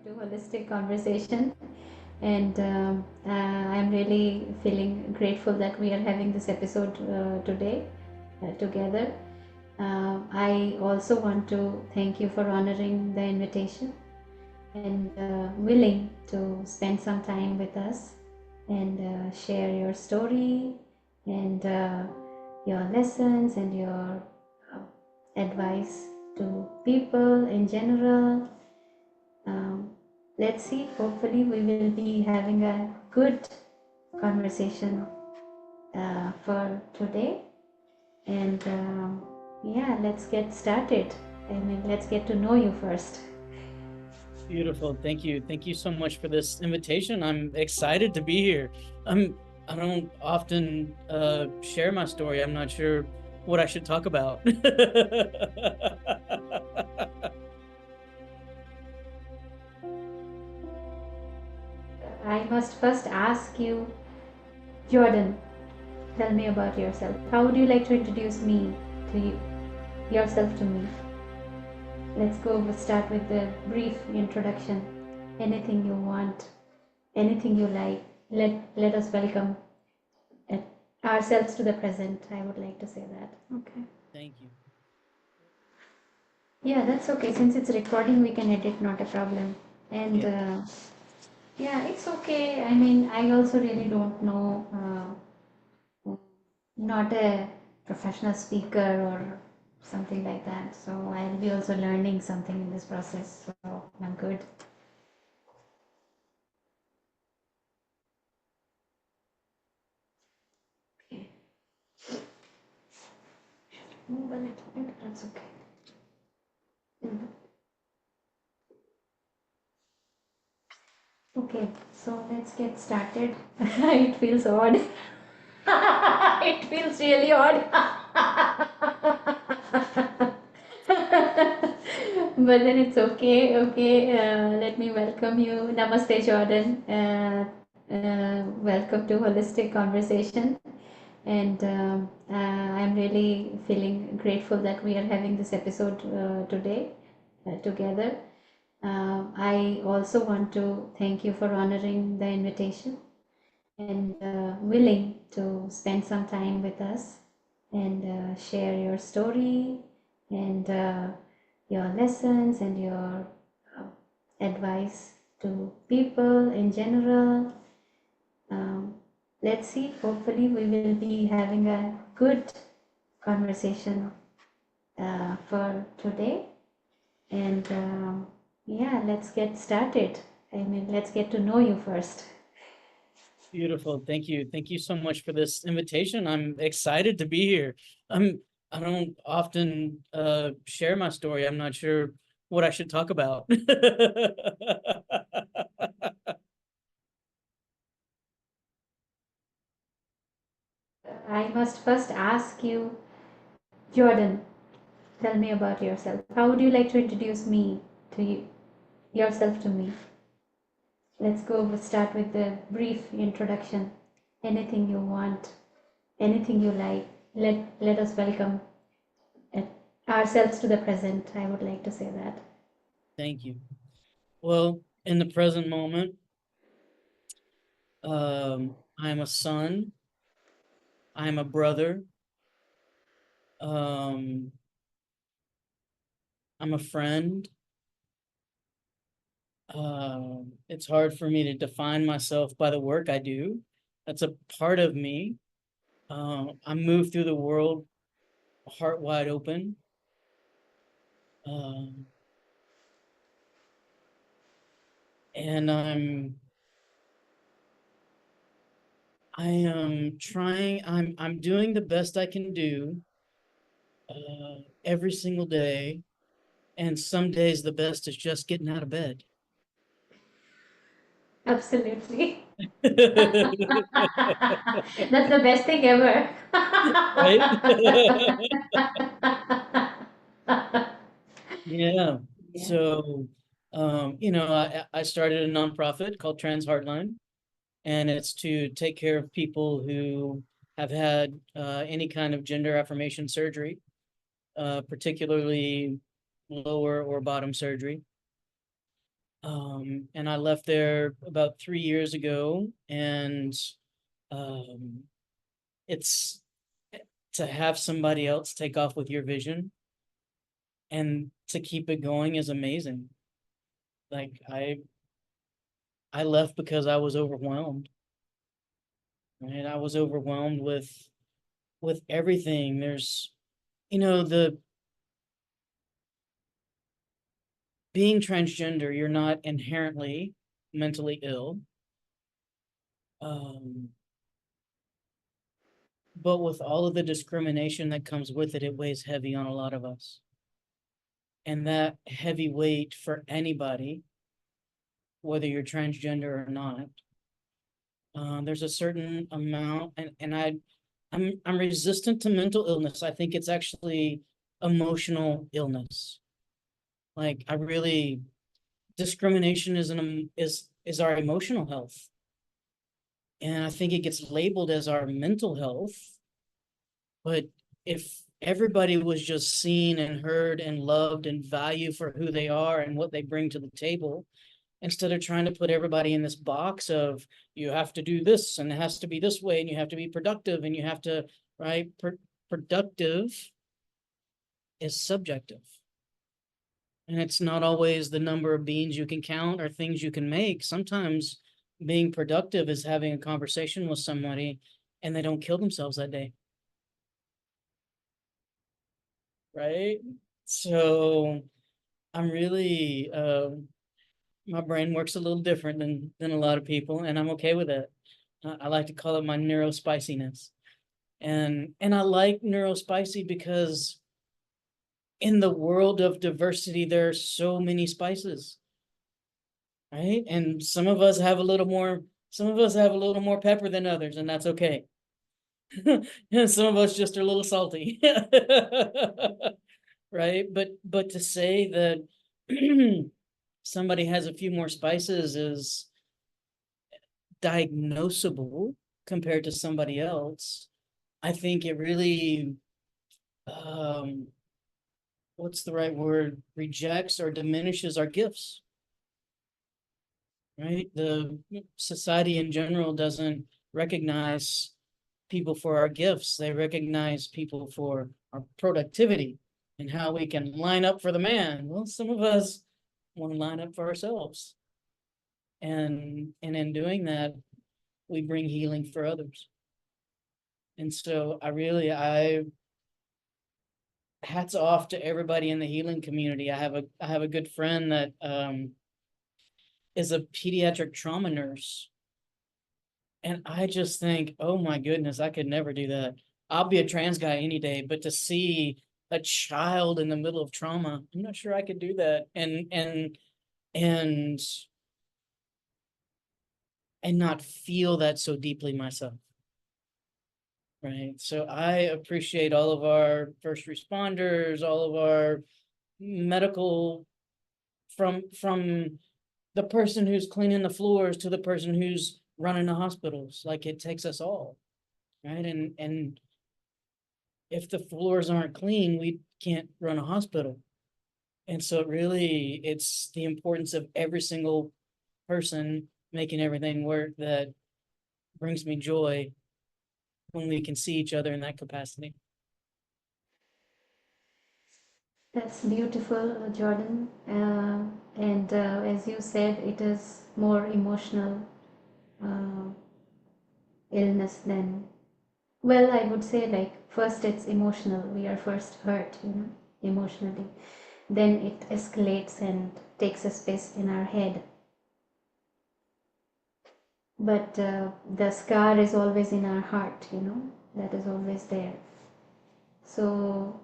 to Holistic Conversation. And I'm really feeling grateful that we are having this episode today together. I also want to thank you for honoring the invitation and willing to spend some time with us and share your story and your lessons and your advice to people in general. um, let's see, hopefully we will be having a good conversation for today. And yeah, let's get started. I mean, let's get to know you first. Beautiful. Thank you. Thank you so much for this invitation. I'm excited to be here. I don't often share my story. I'm not sure what I should talk about. I must first ask you, Jordan, tell me about yourself. How would you like to introduce me to you, yourself to me? Let's go start with the brief introduction. Anything you want, anything you like. Let us welcome uh, ourselves to the present. I would like to say that. Okay. Thank you. Yeah, that's okay. Since it's recording, we can edit, not a problem. And Yeah. yeah, it's okay. I mean, I also really don't know, not a professional speaker or something like that. So I'll be also learning something in this process. So I'm good. Okay. Move a little bit. That's okay. Mhm. Okay, so let's get started. It feels odd. It feels really odd. But then it's okay. Okay, let me welcome you. Namaste, Jordan. Welcome to Holistic Conversation. And I'm really feeling grateful that we are having this episode today together. I also want to thank you for honoring the invitation and willing to spend some time with us and share your story and your lessons and your uh, advice to people in general. Um, let's see, hopefully, we will be having a good conversation for today. And yeah, let's get started. I mean, let's get to know you first. Beautiful. Thank you. Thank you so much for this invitation. I'm excited to be here. I don't often share my story. I'm not sure what I should talk about. I must first ask you, Jordan, tell me about yourself. How would you like to introduce me to you, yourself to me? Let's go start with the brief introduction. Anything you want, anything you like. Let us welcome uh, ourselves to the present. I would like to say that. Thank you. Well, in the present moment, I'm a son. I'm a brother. Um, I'm a friend. It's hard for me to define myself by the work I do. That's a part of me. I move through the world heart wide open. Um, and I am trying, I'm doing the best I can do every single day. And some days the best is just getting out of bed. Absolutely. Right? That's the best thing ever. Yeah. Yeah. So, I started a nonprofit called Trans Heartline, and it's to take care of people who have had any kind of gender affirmation surgery, particularly lower or bottom surgery. And I left there about 3 years ago, and um, it's to have somebody else take off with your vision and to keep it going is amazing. Like I left because I was overwhelmed, right? I was overwhelmed with everything. There's, the being transgender, you're not inherently mentally ill. Um, but with all of the discrimination that comes with it, it weighs heavy on a lot of us. And that heavy weight for anybody, whether you're transgender or not, there's a certain amount, and I'm resistant to mental illness. I think it's actually emotional illness. Like I really discrimination is our emotional health, and I think it gets labeled as our mental health. But if everybody was just seen and heard and loved and valued for who they are and what they bring to the table, instead of trying to put everybody in this box of you have to do this and it has to be this way and you have to be productive and you have to, right? Productive is subjective. And it's not always the number of beans you can count or things you can make. Sometimes being productive is having a conversation with somebody and they don't kill themselves that day. Right? So I'm really my brain works a little different than a lot of people, and I'm okay with it. I like to call it my neurospiciness. And I like neurospicy because in the world of diversity, there are so many spices, right? And some of us have a little more pepper than others, and that's okay. And some of us just are a little salty. Right? But to say that somebody has a few more spices is diagnosable compared to somebody else, I think it really um what's the right word, rejects or diminishes our gifts, right? The society in general doesn't recognize people for our gifts. They recognize people for our productivity and how we can line up for the man. Well, some of us want to line up for ourselves. And in doing that, we bring healing for others. And so I hats off to everybody in the healing community. I have a good friend that is a pediatric trauma nurse. And I just think, oh my goodness, I could never do that. I'll be a trans guy any day, but to see a child in the middle of trauma, I'm not sure I could do that. And and not feel that so deeply myself. Right. So I appreciate all of our first responders, all of our medical, from the person who's cleaning the floors to the person who's running the hospitals. Like it takes us all, right? And if the floors aren't clean, we can't run a hospital. And so really it's the importance of every single person making everything work that brings me joy when we can see each other in that capacity. That's beautiful, Jordan. And as you said, it is more emotional uh, illness than, well, I would say like first it's emotional. We are first hurt, emotionally. Then it escalates and takes a space in our head. But the scar is always in our heart, that is always there. So,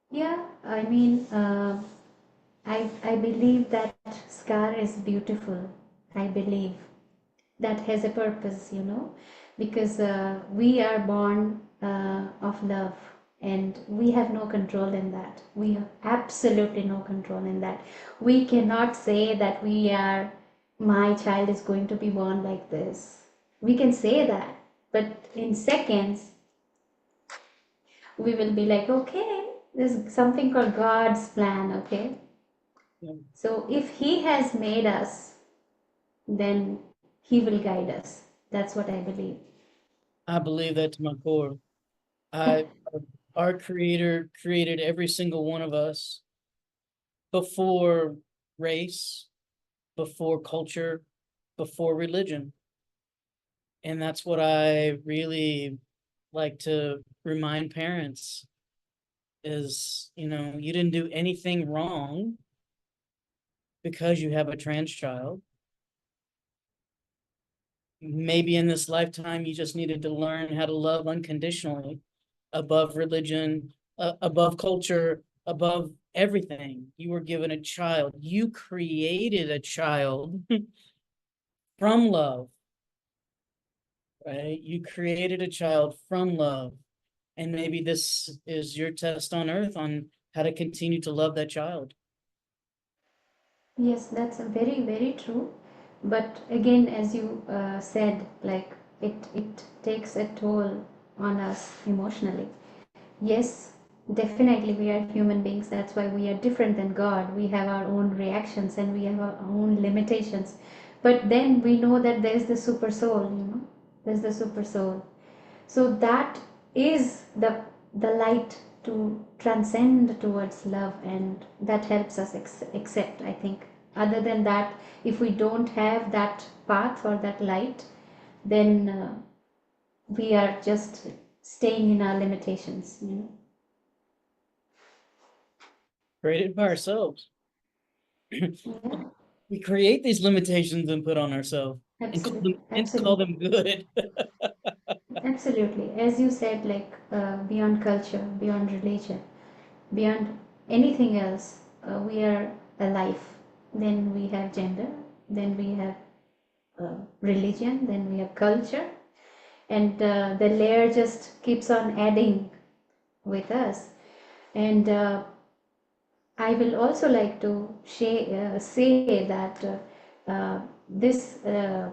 yeah, I mean, I believe that scar is beautiful. I believe that has a purpose, because we are born of love and we have no control in that. We have absolutely no control in that. We cannot say that my child is going to be born like this. We can say that, but in seconds, we will be like, okay, there's something called God's plan, okay? Yeah. So if he has made us, then he will guide us. That's what I believe. I believe that to my core. I Our creator created every single one of us before race, before culture, before religion. And that's what I really like to remind parents is, you didn't do anything wrong because you have a trans child. Maybe in this lifetime you just needed to learn how to love unconditionally, above religion, above culture, above everything. You were given a child. You created a child from love, right? You created a child from love. And maybe this is your test on earth on how to continue to love that child. Yes, that's a very, very true. But again, as you said, like it takes a toll on us emotionally. Yes, definitely we are human beings. That's why we are different than God. We have our own reactions and we have our own limitations. But then we know that there's the super soul, there's the super soul. So that is the light to transcend towards love, and that helps us accept, I think. Other than that, if we don't have that path or that light, then we are just staying in our limitations. Created by ourselves. Yeah, We create these limitations and put on ourselves absolutely, and call absolutely. them good. Absolutely. As you said, like beyond culture, beyond religion, beyond anything else, we are alive. Then we have gender, then we have religion, then we have culture, and the layer just keeps on adding with us. And I will also like to say that this uh,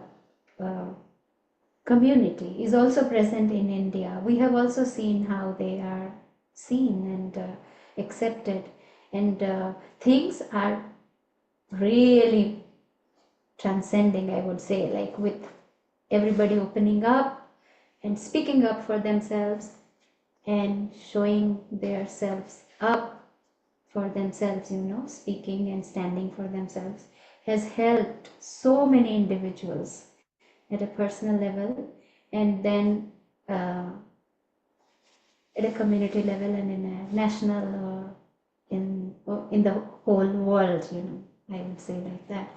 community is also present in India. We have also seen how they are seen and accepted, and things are really transcending, I would say, like with everybody opening up and speaking up for themselves and showing themselves up for themselves, speaking and standing for themselves has helped so many individuals at a personal level, and then at a community level and in a national in the whole world, I would say like that.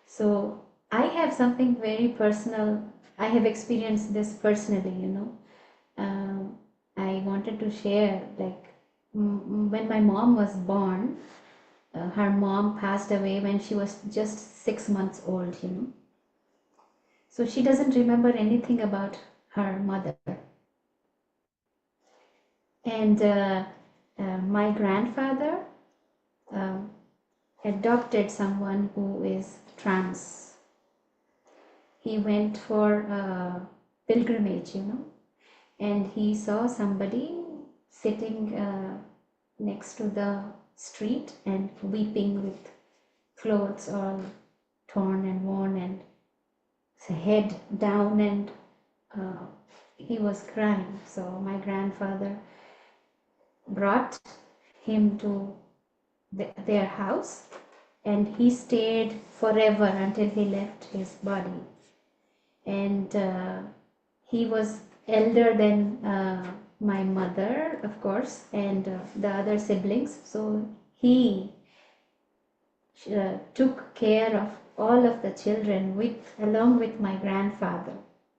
So I have something very personal. I have experienced this personally. I wanted to share, like, when my mom was born, her mom passed away when she was just 6 months old. So she doesn't remember anything about her mother. And my grandfather um, adopted someone who is trans. He went for a pilgrimage, and he saw somebody sitting next to the street and weeping with clothes all torn and worn and head down, and uh, he was crying. So my grandfather brought him to their house, and he stayed forever until he left his body. And he was elder than my mother, of course, and the other siblings. So he took care of all of the children along with my grandfather,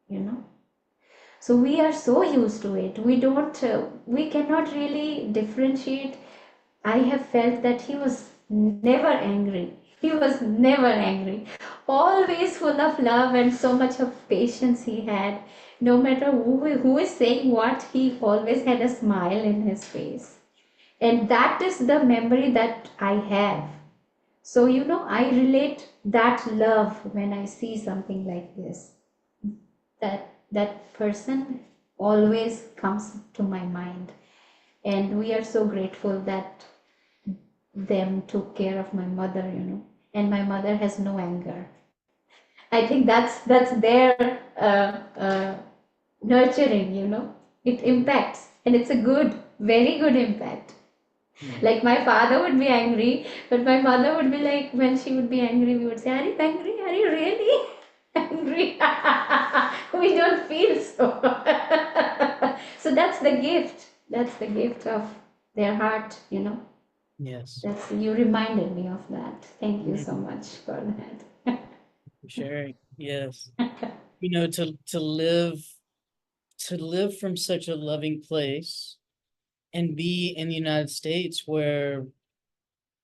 you know. So we are so used to it. We cannot really differentiate. I have felt that he was never angry. He was never angry. Always full of love and so much of patience he had. No matter who is saying what, he always had a smile in his face. And that is the memory that I have. So, I relate that love when I see something like this. That person always comes to my mind. And we are so grateful that them took care of my mother, and my mother has no anger. I think that's their nurturing, it impacts, and it's a good, very good impact. Yeah. Like my father would be angry, but my mother would be like, when she would be angry, we would say, "Are you angry? Are you really angry?" We don't feel so. So that's the gift. That's the gift of their heart. Yes. That's You reminded me of that. Thank you so Mhm. much for that. For sharing. Yes. You know, to live from such a loving place and be in the United States where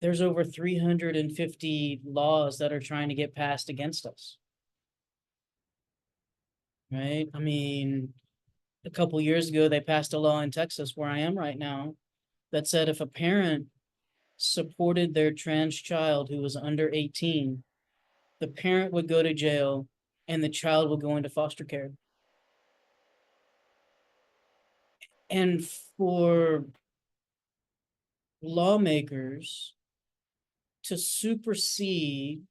there's over 350 laws that are trying to get passed against us, right? I mean, a couple years ago, they passed a law in Texas where I am right now that said if a parent supported their trans child who was under 18, the parent would go to jail and the child would go into foster care. And for lawmakers to supersede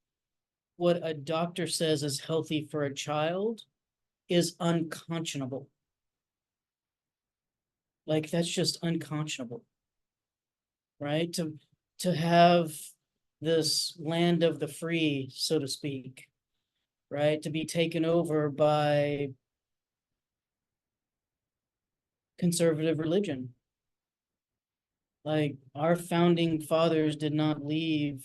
what a doctor says is healthy for a child is unconscionable. Like that's just unconscionable, right? To have this land of the free, so to speak, right? To be taken over by conservative religion. Like our founding fathers did not leave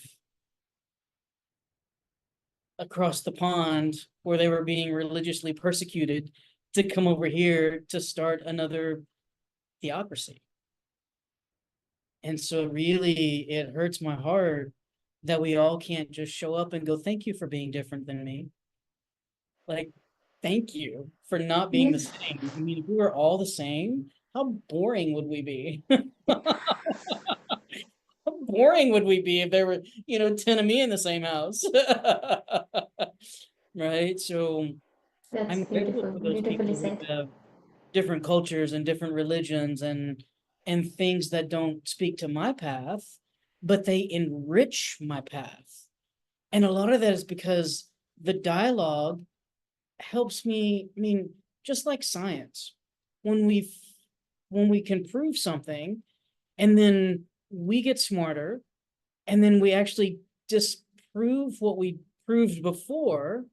across the pond where they were being religiously persecuted to come over here to start another theocracy. And so really it hurts my heart that we all can't just show up and go, thank you for being different than me. Like, thank you for not being the Yes, same. I mean, if we were all the same, how boring would we be? How boring would we be if there were, 10 of me in the same house? Right? So that's I'm grateful beautiful. for those Beautifully people who said. have different cultures and different religions and things that don't speak to my path, but they enrich my path. And a lot of that is because the dialogue helps me. I mean, just like science, when we when we can prove something and then we get smarter and then we actually disprove what we proved before.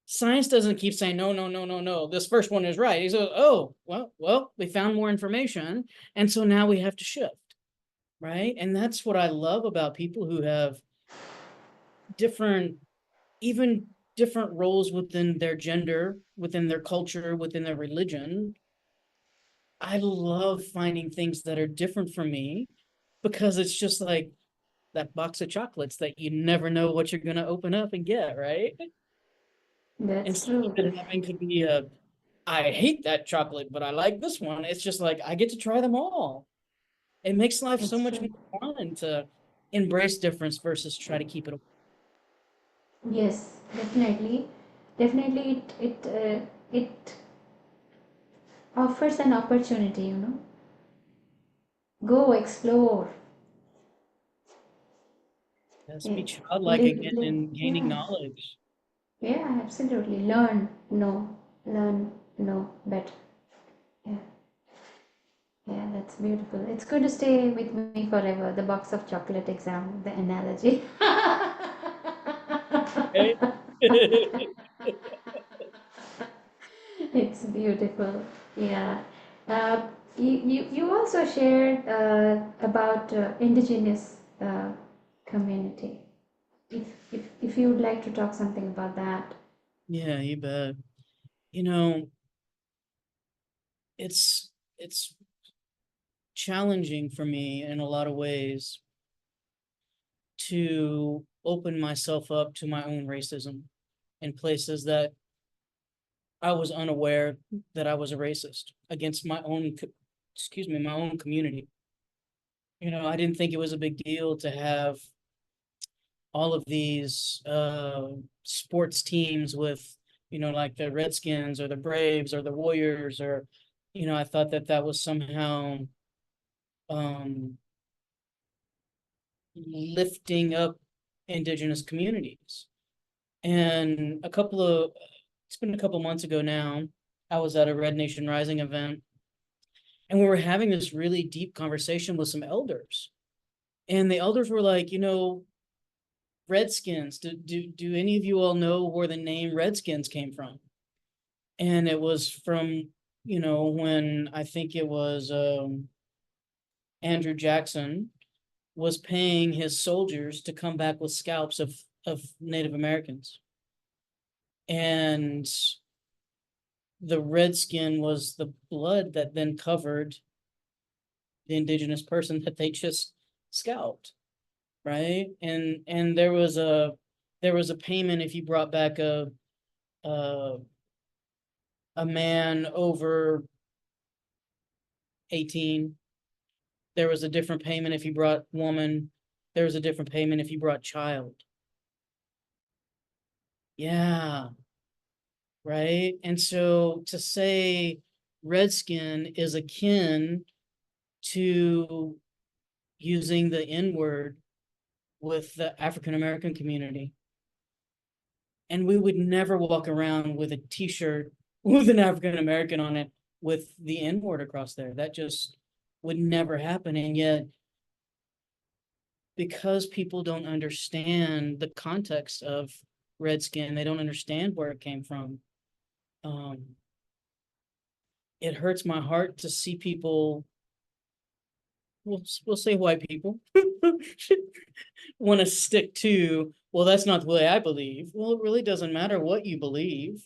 Science doesn't keep saying no, no, no, no, no. This first one is right. He says, "Oh, well, we found more information, and so now we have to shift." Right, and that's what I love about people who have different, even different roles within their gender, within their culture, within their religion. I love finding things that are different from me because it's just like that box of chocolates that you never know what you're going to open up and get, right? That's Instead true. of it having to be I hate that chocolate, but I like this one. It's just like I get to try them all. It makes life so That's much true. more fun to embrace difference versus try to keep it. Yes, definitely. Definitely, it offers an opportunity. Go explore. Yes, be Eh, childlike Live, again live. in gaining Yeah, knowledge. yeah, absolutely. Learn, know better. Yeah, yeah, that's beautiful. It's going to stay with me forever. The box of chocolate exam, the analogy. Okay? It's beautiful. Yeah. You also shared about indigenous community. If you would like to talk something about that. Yeah, you bet. You know, it's challenging for me in a lot of ways to open myself up to my own racism in places that I was unaware that I was a racist against my own community. I didn't think it was a big deal to have all of these sports teams with, like the Redskins or the Braves or the Warriors or, I thought that that was somehow um lifting up indigenous communities. And it's been a couple months ago now, I was at a Red Nation Rising event, and we were having this really deep conversation with some elders. And the elders were like, Redskins, do any of you all know where the name Redskins came from? And it was from, when I think it was Andrew Jackson was paying his soldiers to come back with scalps of Native Americans. And the redskin was the blood that then covered the indigenous person that they just scalped, right? And there was a payment if you brought back a, a man over 18. There was a different payment if you brought woman. There was a different payment if you brought child. Yeah, right. And so to say redskin is akin to using the N word with the African American community. And we would never walk around with a t-shirt with an African American on it with the N word across there. That just would never happen. And yet, because people don't understand the context of redskin, they don't understand where it came from. Um, it hurts my heart to see people, we'll say white people, want to stick to, well, that's not the way I believe. Well, it really doesn't matter what you believe.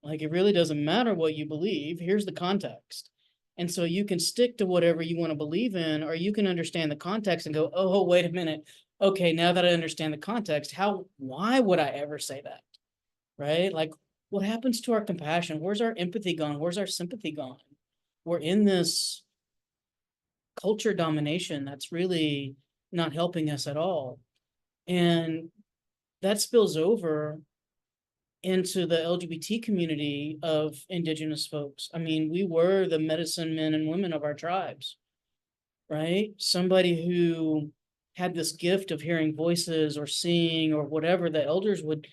Like, it really doesn't matter what you believe. Here's the context. And so you can stick to whatever you want to believe in, or you can understand the context and go, oh, wait a minute. Okay, now that I understand the context, why would I ever say that? Right? Like, what happens to our compassion? Where's our empathy gone? Where's our sympathy gone? We're in this culture domination that's really not helping us at all. And that spills over into the LGBT community of indigenous folks. I mean, we were the medicine men and women of our tribes, right? Somebody who had this gift of hearing voices or seeing or whatever, the elders would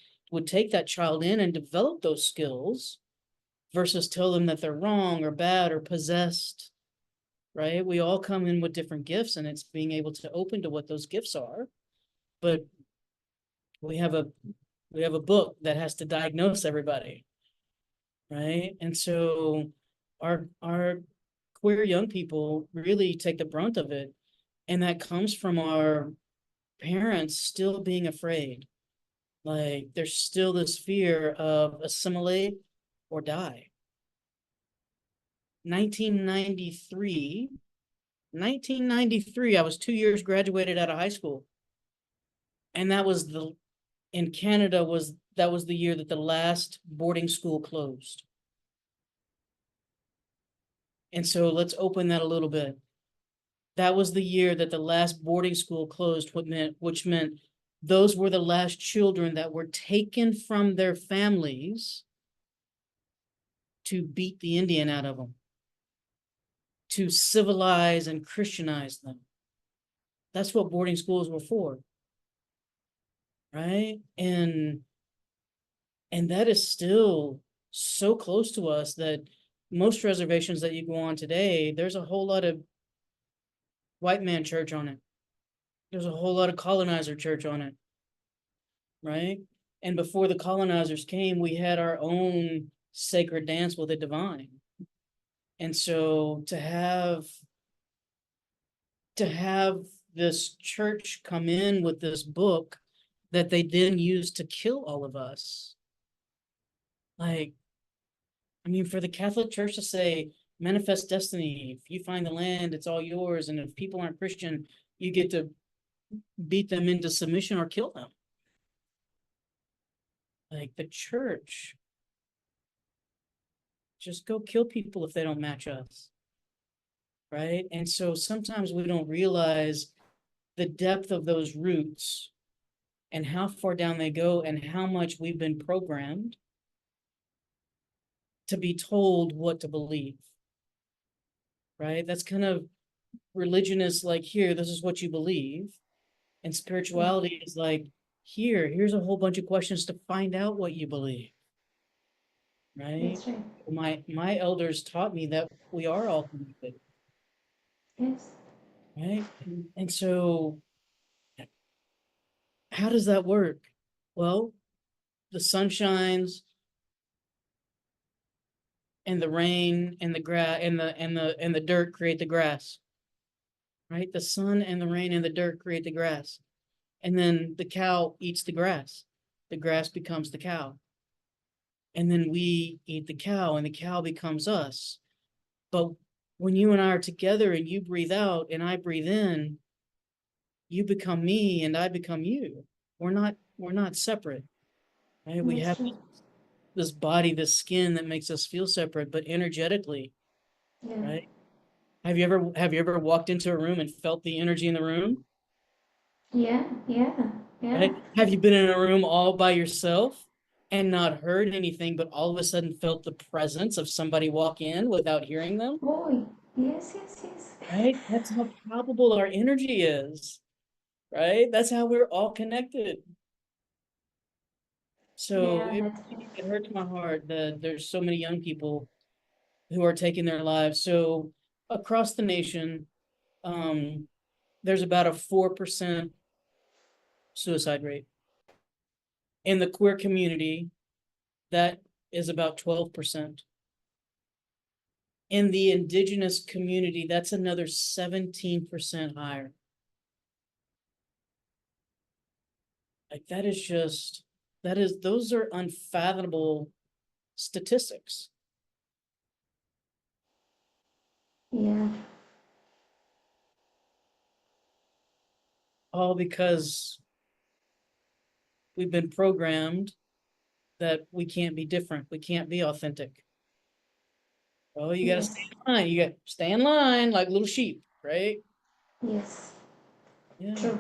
take that child in and develop those skills versus tell them that they're wrong or bad or possessed, right? We all come in with different gifts, and it's being able to open to what those gifts are. But we have a book that has to diagnose everybody, right? And so our queer young people really take the brunt of it, and that comes from our parents still being afraid. Like, there's still this fear of assimilate or die. 1993, 1993, I was 2 years graduated out of high school. And in Canada that was the year that the last boarding school closed. And so let's open that a little bit. That was the year that the last boarding school closed, which meant those were the last children that were taken from their families to beat the Indian out of them, to civilize and Christianize them. That's what boarding schools were for, right? And that is still so close to us that most reservations that you go on today, there's a whole lot of white man church on it. There's a whole lot of colonizer church on it, right? And before the colonizers came, we had our own sacred dance with the divine. And so to have this church come in with this book that they then used to kill all of us, like, I mean, for the Catholic Church to say, manifest destiny, if you find the land, it's all yours, and if people aren't Christian, you get to beat them into submission or kill them. Like, the church, just go kill people if they don't match us, right? And so sometimes we don't realize the depth of those roots and how far down they go and how much we've been programmed to be told what to believe, right? That's kind of religion is like, here, this is what you believe. And Yeah, spirituality is like, here's a whole bunch of questions to find out what you believe, right? that's right. My elders taught me that we are all connected, Yes, right? And so how does that work? Well, the sun shines and the rain and the grass and the dirt create the grass, right? The sun and the rain and the dirt create the grass. And then the cow eats the grass. The grass becomes the cow. And then we eat the cow and the cow becomes us. But when you and I are together and you breathe out and I breathe in, you become me and I become you. We're not separate, right? We that's have true. this body, this skin that makes us feel separate, but energetically, Yeah, right? Have you ever walked into a room and felt the energy in the room? yeah, yeah, yeah. Right? Have you been in a room all by yourself and not heard anything, but all of a sudden felt the presence of somebody walk in without hearing them? Oh, yes, yes, yes. Right? That's how palpable our energy is, right? That's how we're all connected. So Yeah, it, that's right. it hurts my heart that there's so many young people who are taking their lives. So across the nation, um, there's about a 4% suicide rate. In the queer community, that is about 12%. In the indigenous community, that's another 17% higher. Like those are unfathomable statistics, Yeah, all because we've been programmed that we can't be different. We can't be authentic. Oh, you got to stay yes, in line. You got to stay in line like little sheep, right? yes. Yeah, True,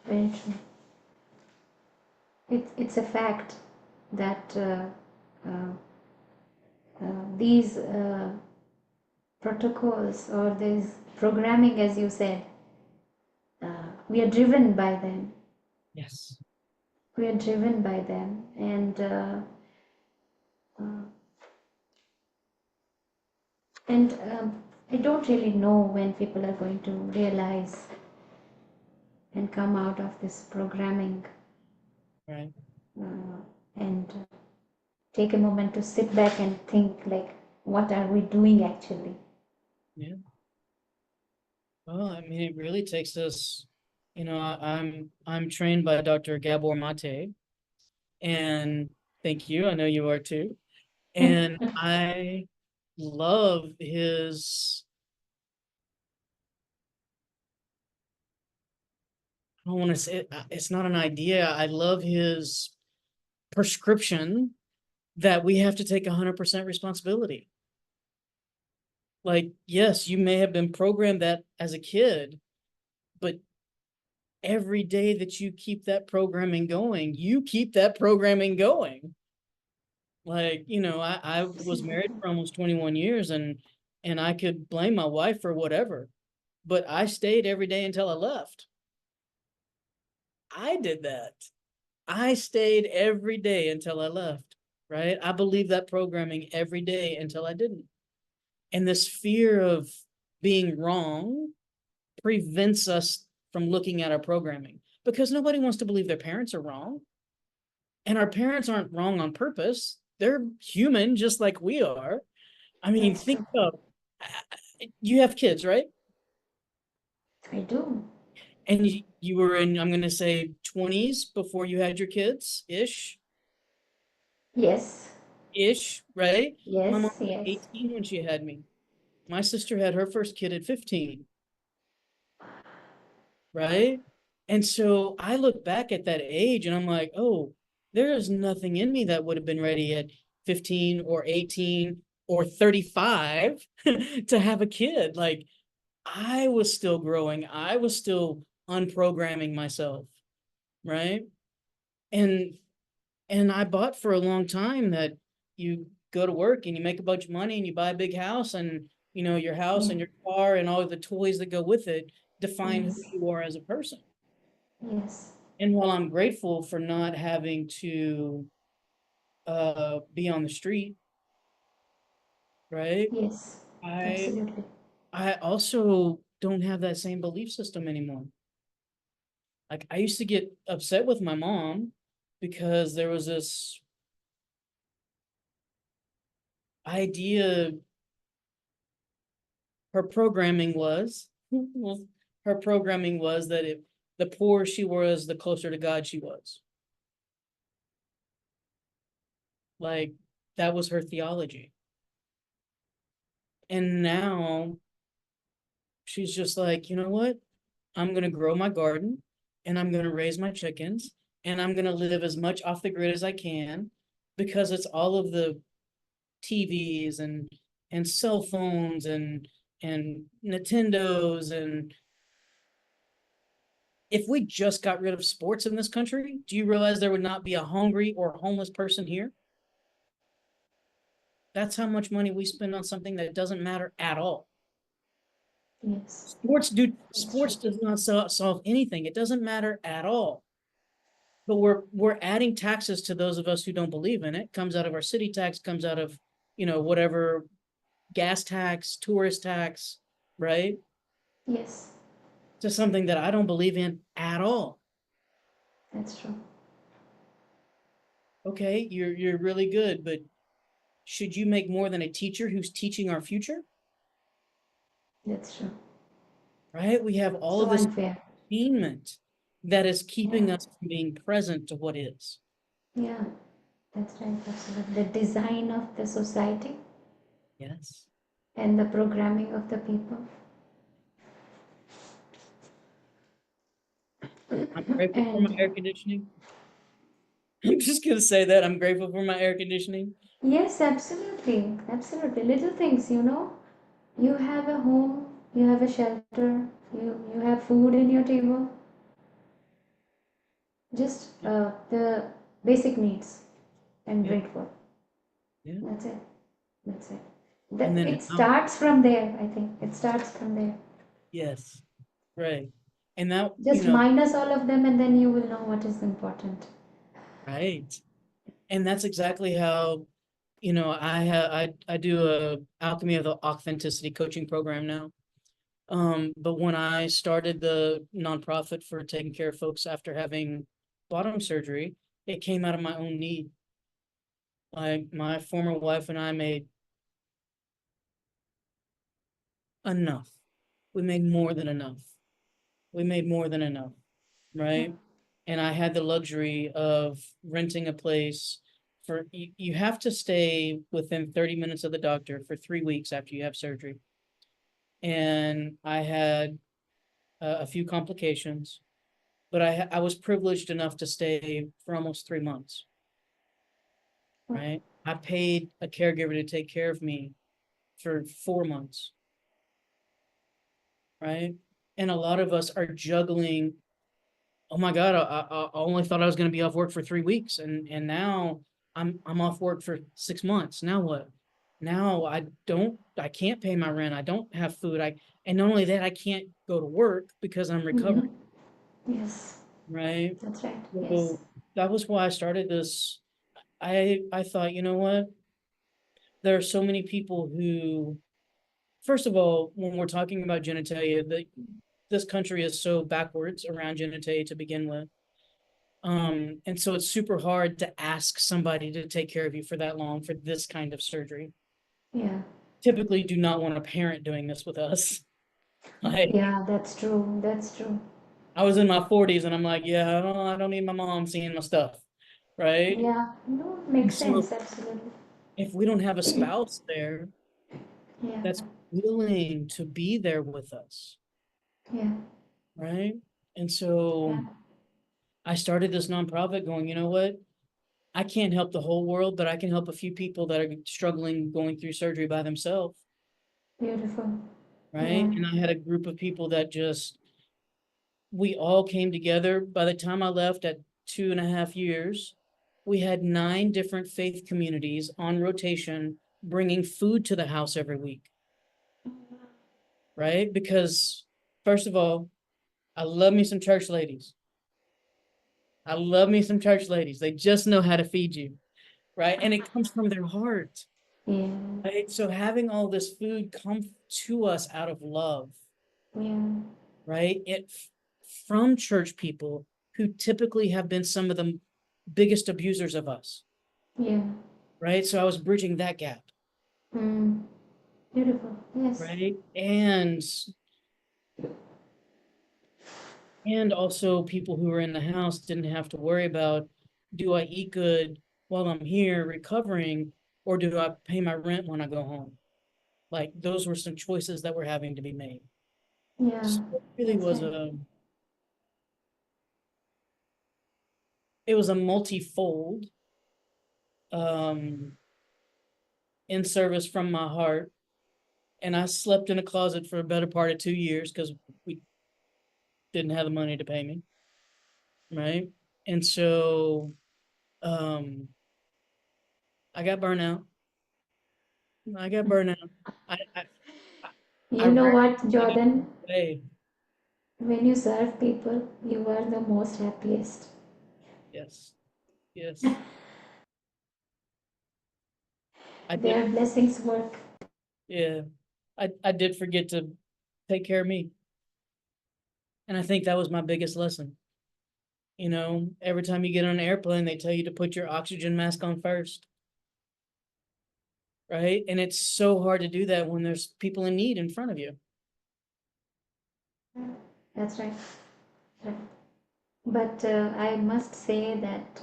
very true. It's a fact that uh, these protocols or this programming, as you said, we are driven by them. yes, We are driven by them, uh, and I don't really know when people are going to realize and come out of this programming right. uh, and take a moment to sit back and think like, what are we doing actually? Yeah. Well, I mean, it really takes us, I'm trained by Dr. Gabor Mate, and thank you. I know you are too. And I love I don't want to say it's not an idea. I love his prescription that we have to take 100% responsibility. Like, yes, you may have been programmed that as a kid, but every day that you keep that programming going, you keep that programming going. Like, I was married for almost 21 years and I could blame my wife for whatever, but I stayed every day until I left. I did that. I stayed every day until I left, right? I believed that programming every day until I didn't. And this fear of being wrong prevents us from looking at our programming because nobody wants to believe their parents are wrong. And our parents aren't wrong on purpose. They're human just like we are. I mean, That's think true. about you have kids, right? I do. And you were in, I'm going to say 20s before you had your kids ish, Yes, right? My mom yes, was yes. 18 when she had me. My sister had her first kid at 15, right? And so I look back at that age and I'm like, oh, there is nothing in me that would have been ready at 15 or 18 or 35 to have a kid. Like I was still growing, I was still unprogramming myself, right? And I bought for a long time that you go to work and you make a bunch of money and you buy a big house and You know, your house Yeah. and your car and all of the toys that go with it define who Yes. you are as a person. Yes. And while I'm grateful for not having to be on the street, right? Yes. I Absolutely. I also don't have that same belief system anymore. Like I used to get upset with my mom because there was this idea her programming was well, her programming was that if the poorer she was, the closer to God she was. Like that was her theology. And now she's just like, you know what? I'm gonna grow my garden and I'm gonna raise my chickens and I'm gonna live as much off the grid as I can because it's all of the TVs and cell phones and Nintendos and if we just got rid of sports in this country, do you realize there would not be a hungry or homeless person here? That's how much money we spend on something that doesn't matter at all. Yes. That's true. Sports does not solve anything. It doesn't matter at all. But we're adding taxes to those of us who don't believe in it. Comes out of our city tax, comes out of, whatever gas tax, tourist tax, right? Yes. To something that I don't believe in at all. That's true. Okay, you're really good, but should you make more than a teacher who's teaching our future? That's true. Right? We have all of So this unfair. entertainment that is keeping Yeah. us from being present to what is. Yeah. That's right. Absolutely. The design of the society Yes. and the programming of the people. I'm grateful for my And air conditioning. I'm just gonna say that I'm grateful for my air conditioning. yes, absolutely. Absolutely. Little things, you have a home, you have a shelter, you have food in your table, just the basic needs, and Yeah, grateful. yeah. That's it. That's it. And then It starts from there, I think. It starts from there. yes, right. And that, Just minus all of them, and then you will know what is important. right. And that's exactly how, I do a alchemy of the authenticity coaching program now. But when I started the nonprofit for taking care of folks after having bottom surgery, it came out of my own need. Like my former wife and I made enough. We made more than enough. We made more than enough, Yeah. right? And I had the luxury of renting a place for you have to stay within 30 minutes of the doctor for 3 weeks after you have surgery. And I had a few complications, but I was privileged enough to stay for almost 3 months, Oh, right? I paid a caregiver to take care of me for 4 months, right? And a lot of us are juggling. Oh my God, I only thought I was going to be off work for 3 weeks, and now I'm off work for 6 months. Now what? Now I can't pay my rent. I don't have food. And not only that, I can't go to work because I'm mm-hmm. recovering, Yes. right? That's right. Yes. So that was why I started this. I thought, you know what? There are so many people who, first of all, when we're talking about genitalia, this country is so backwards around genitalia to begin with. And so it's super hard to ask somebody to take care of you for that long for this kind of surgery. Yeah. Typically do not want a parent doing this with us. Like Yeah, that's true. That's true. I was in my 40s and I'm like, yeah, I don't need my mom seeing my stuff. Right. Yeah. No, And makes so sense. Absolutely. if we don't have a spouse there Yeah. that's willing to be there with us, Yeah. right? And so Yeah. I started this nonprofit going, you know what? I can't help the whole world, but I can help a few people that are struggling going through surgery by themselves. Beautiful. Right. Yeah. And I had a group of people that we all came together. By the time I left at 2.5 years, we had 9 different faith communities on rotation bringing food to the house every week. right? Because first of all, I love me some church ladies. I love me some church ladies. They just know how to feed you, right? And it comes from their heart, Yeah, right? So having all this food come to us out of love, yeah, right? From church people who typically have been some of the biggest abusers of us, yeah. right? So I was bridging that gap, Mm, beautiful. Yes. right? And also people who were in the house didn't have to worry about, do I eat good while I'm here recovering, or do I pay my rent when I go home? Like those were some choices that were having to be made. Yeah, So it really that's was right. it was a multifold um in service from my heart. And I slept in a closet for a better part of 2 years because we didn't have the money to pay me, right? And so um I got burnout. I got burnout. I I, I You know rarely what, get it Jordan? away. When you serve people, you are the most happiest. Yes, yes. I did. Their blessings work. Yeah, I did forget to take care of me, and I think that was my biggest lesson. Every time you get on an airplane, they tell you to put your oxygen mask on first, right? And it's so hard to do that when there's people in need in front of you. That's right. Right. But I must say that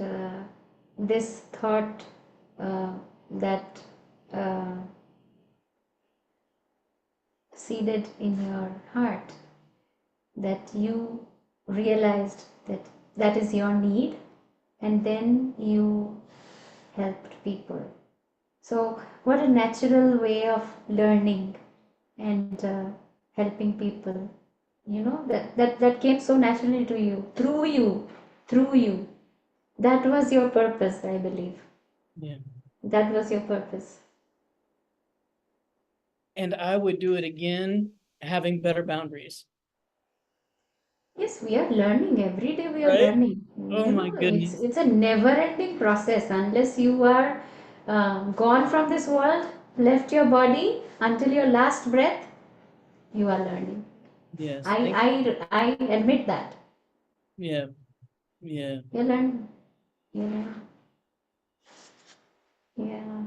this thought uh, that uh, seeded in your heart, that you realized that that is your need, and then you helped people. So, what a natural way of learning and helping people. That came so naturally to you, through you. That was your purpose, I believe. Yeah. That was your purpose. And I would do it again, having better boundaries, Yes, we are learning every day. We are right? learning. Oh my It's goodness. it's a never-ending process unless you are gone from this world, left your body until your last breath. You are learning. Yes. I Thank I admit that. Yeah. Yeah. You're learning. You're learning. Yeah.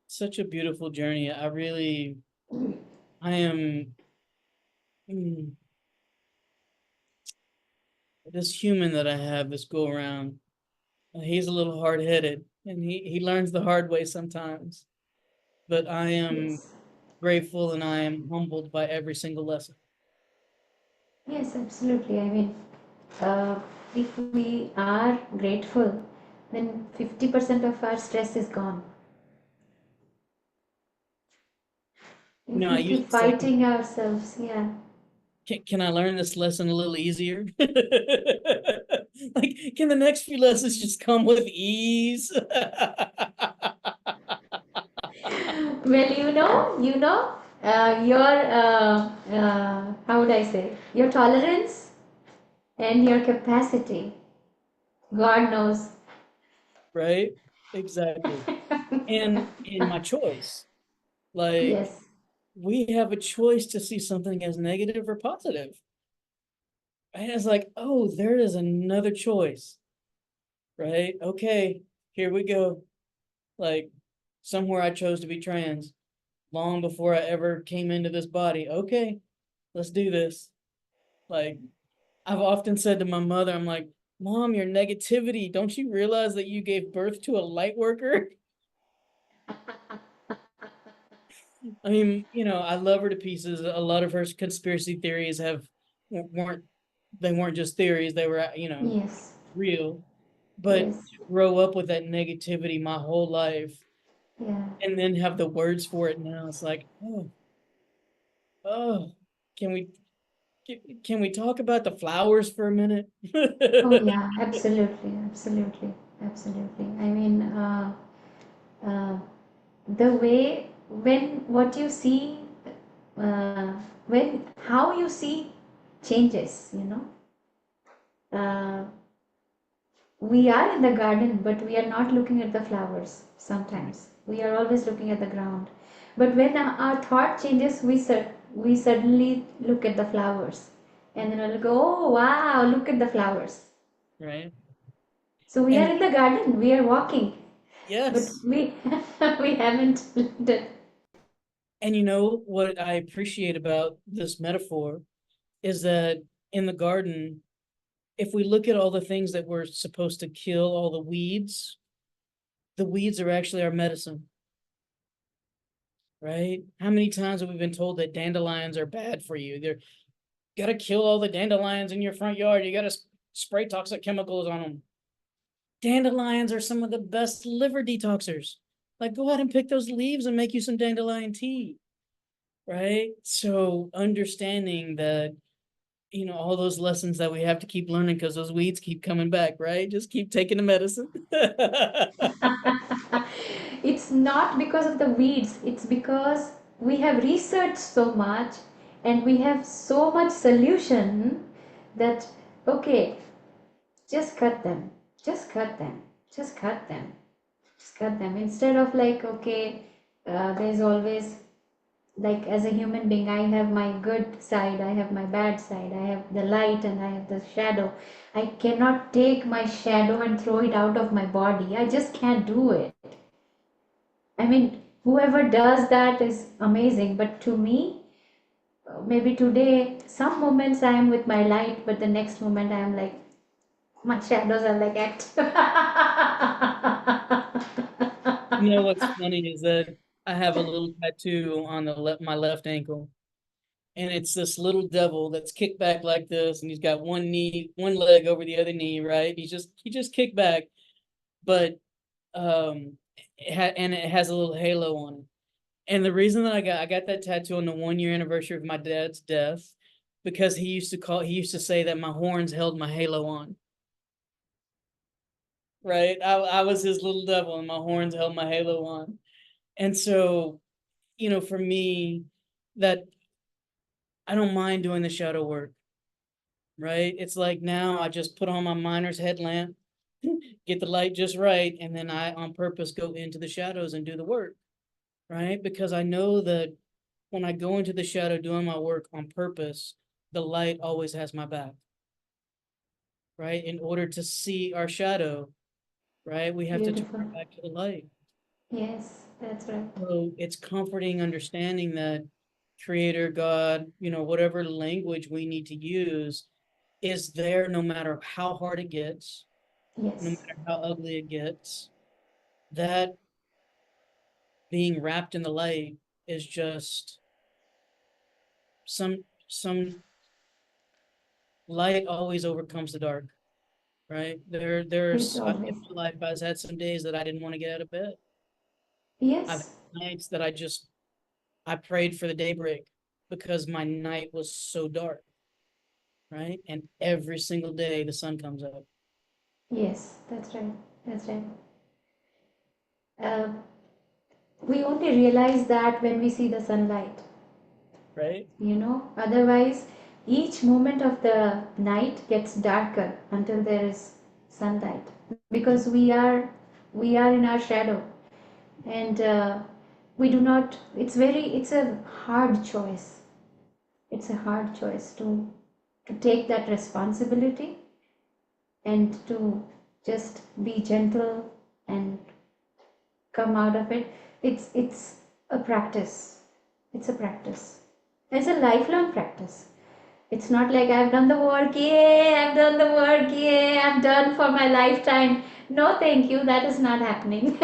Such a beautiful journey. I am mm, this human that I have, this go around. He's a little hard headed and he learns the hard way sometimes. But I am Yes. grateful and I am humbled by every single lesson. Yes, absolutely. I mean, if we are grateful, then 50% of our stress is gone. If I we used keep to say, fighting ourselves, yeah. can I learn this lesson a little easier? Like, can the next few lessons just come with ease? Well, your how would I say, your tolerance and your capacity. God knows. Right? Exactly. And in my choice, like Yes, we have a choice to see something as negative or positive. And it's like, oh, there is another choice, right? Okay, here we go. Like somewhere I chose to be trans long before I ever came into this body. Okay, let's do this. Like I've often said to my mother, I'm like, Mom, your negativity, don't you realize that you gave birth to a light worker? I mean, I love her to pieces. A lot of her conspiracy theories weren't they weren't just theories, they were, yes, real. But yes, to grow up with that negativity my whole life yeah. and then have the words for it now, it's like, oh, can we can we talk about the flowers for a minute? Oh, yeah, absolutely, absolutely, absolutely. I mean, uh, the way when what you see uh, when how you see changes, uh, we are in the garden, but we are not looking at the flowers. Sometimes we are always looking at the ground, but when our thought changes, we suddenly look at the flowers, and then we'll go, oh wow, look at the flowers. right? So we are And in the garden, we are walking, but yes, we we haven't looked at. and you know what I appreciate about this metaphor is that in the garden, if we look at all the things that we're supposed to kill, all the weeds are actually our medicine, right? How many times have we been told that dandelions are bad for you? They're gotta kill all the dandelions in your front yard. You gotta spray toxic chemicals on them. Dandelions are some of the best liver detoxers. Like, go out and pick those leaves and make you some dandelion tea, right? So understanding that, all those lessons that we have to keep learning because those weeds keep coming back, right? Just keep taking the medicine. It's not because of the weeds, it's because we have researched so much and we have so much solution that, okay, just cut them, just cut them, just cut them, just cut them. Instead of like, okay, there's always, like, as a human being, I have my good side, I have my bad side, I have the light and I have the shadow. I cannot take my shadow and throw it out of my body. I just can't do it. I mean, whoever does that is amazing, but to me, maybe today, some moments I am with my light, but the next moment I am like, my shadows are like active. You know what's funny is that I have a little tattoo on my left ankle, and it's this little devil that's kicked back like this, and he's got one leg over the other knee, right? He just kicked back, but and it has a little halo on it. And the reason that I got that tattoo on the 1 year anniversary of my dad's death, because he used to say that my horns held my halo on, right? I was his little devil, and my horns held my halo on. And so, for me, that I don't mind doing the shadow work, right? It's like now I just put on my miner's headlamp, get the light just right, and then I on purpose go into the shadows and do the work, right? Because I know that when I go into the shadow doing my work on purpose, the light always has my back, right? In order to see our shadow, right, we have to turn Beautiful. our back to the light. Yes, that's right. So it's comforting understanding that creator, God, whatever language we need to use is there no matter how hard it gets, no Yes, matter how ugly it gets. That being wrapped in the light is just some light always overcomes the dark, right? it's There's always. in my life I've had some days that I didn't want to get out of bed. I've had Yes, nights that I prayed for the daybreak because my night was so dark, right? And every single day the sun comes up, yes, that's right. That's right. Uh, we only realize that when we see the sunlight, right? otherwise, each moment of the night gets darker until there is sunlight because we are in our shadow, and we do not. It's a hard choice. It's a hard choice to take that responsibility and to just be gentle and come out of it. It's a practice. It's a practice. It's a lifelong practice. It's not like I've done the work, yay, I've done the work, yay, I'm done for my lifetime. No, thank you, that is not happening.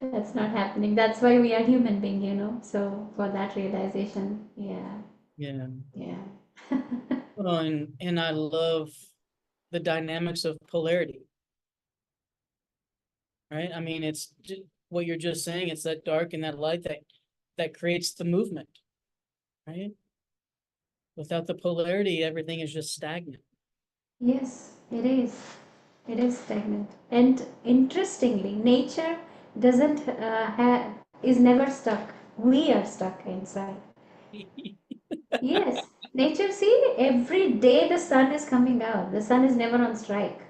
That's not happening. That's why we are human being. So for that realization, yeah, Yeah. yeah. Well, and I love the dynamics of polarity, right? I mean, what you're just saying. It's that dark and that light that creates the movement, right? Without the polarity, everything is just stagnant. Yes, it is. It is stagnant. And interestingly, nature doesn't is never stuck. We are stuck inside. Yes, nature, see, every day the sun is coming out. The sun is never on strike.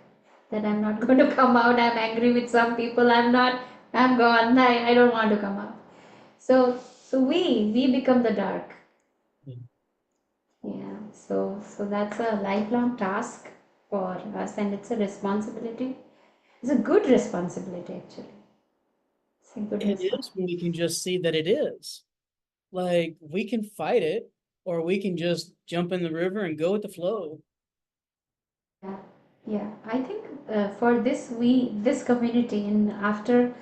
That I'm not going to come out. I'm angry with some people. I'm not. I'm gone. I don't want to come out. So we become the dark. Yeah. So that's a lifelong task for us, and it's a responsibility. It's a good responsibility, actually. It's a good It is when responsibility. we can just see that it is. Like we can fight it, or we can just jump in the river and go with the flow. Yeah, yeah. I think for this community, and after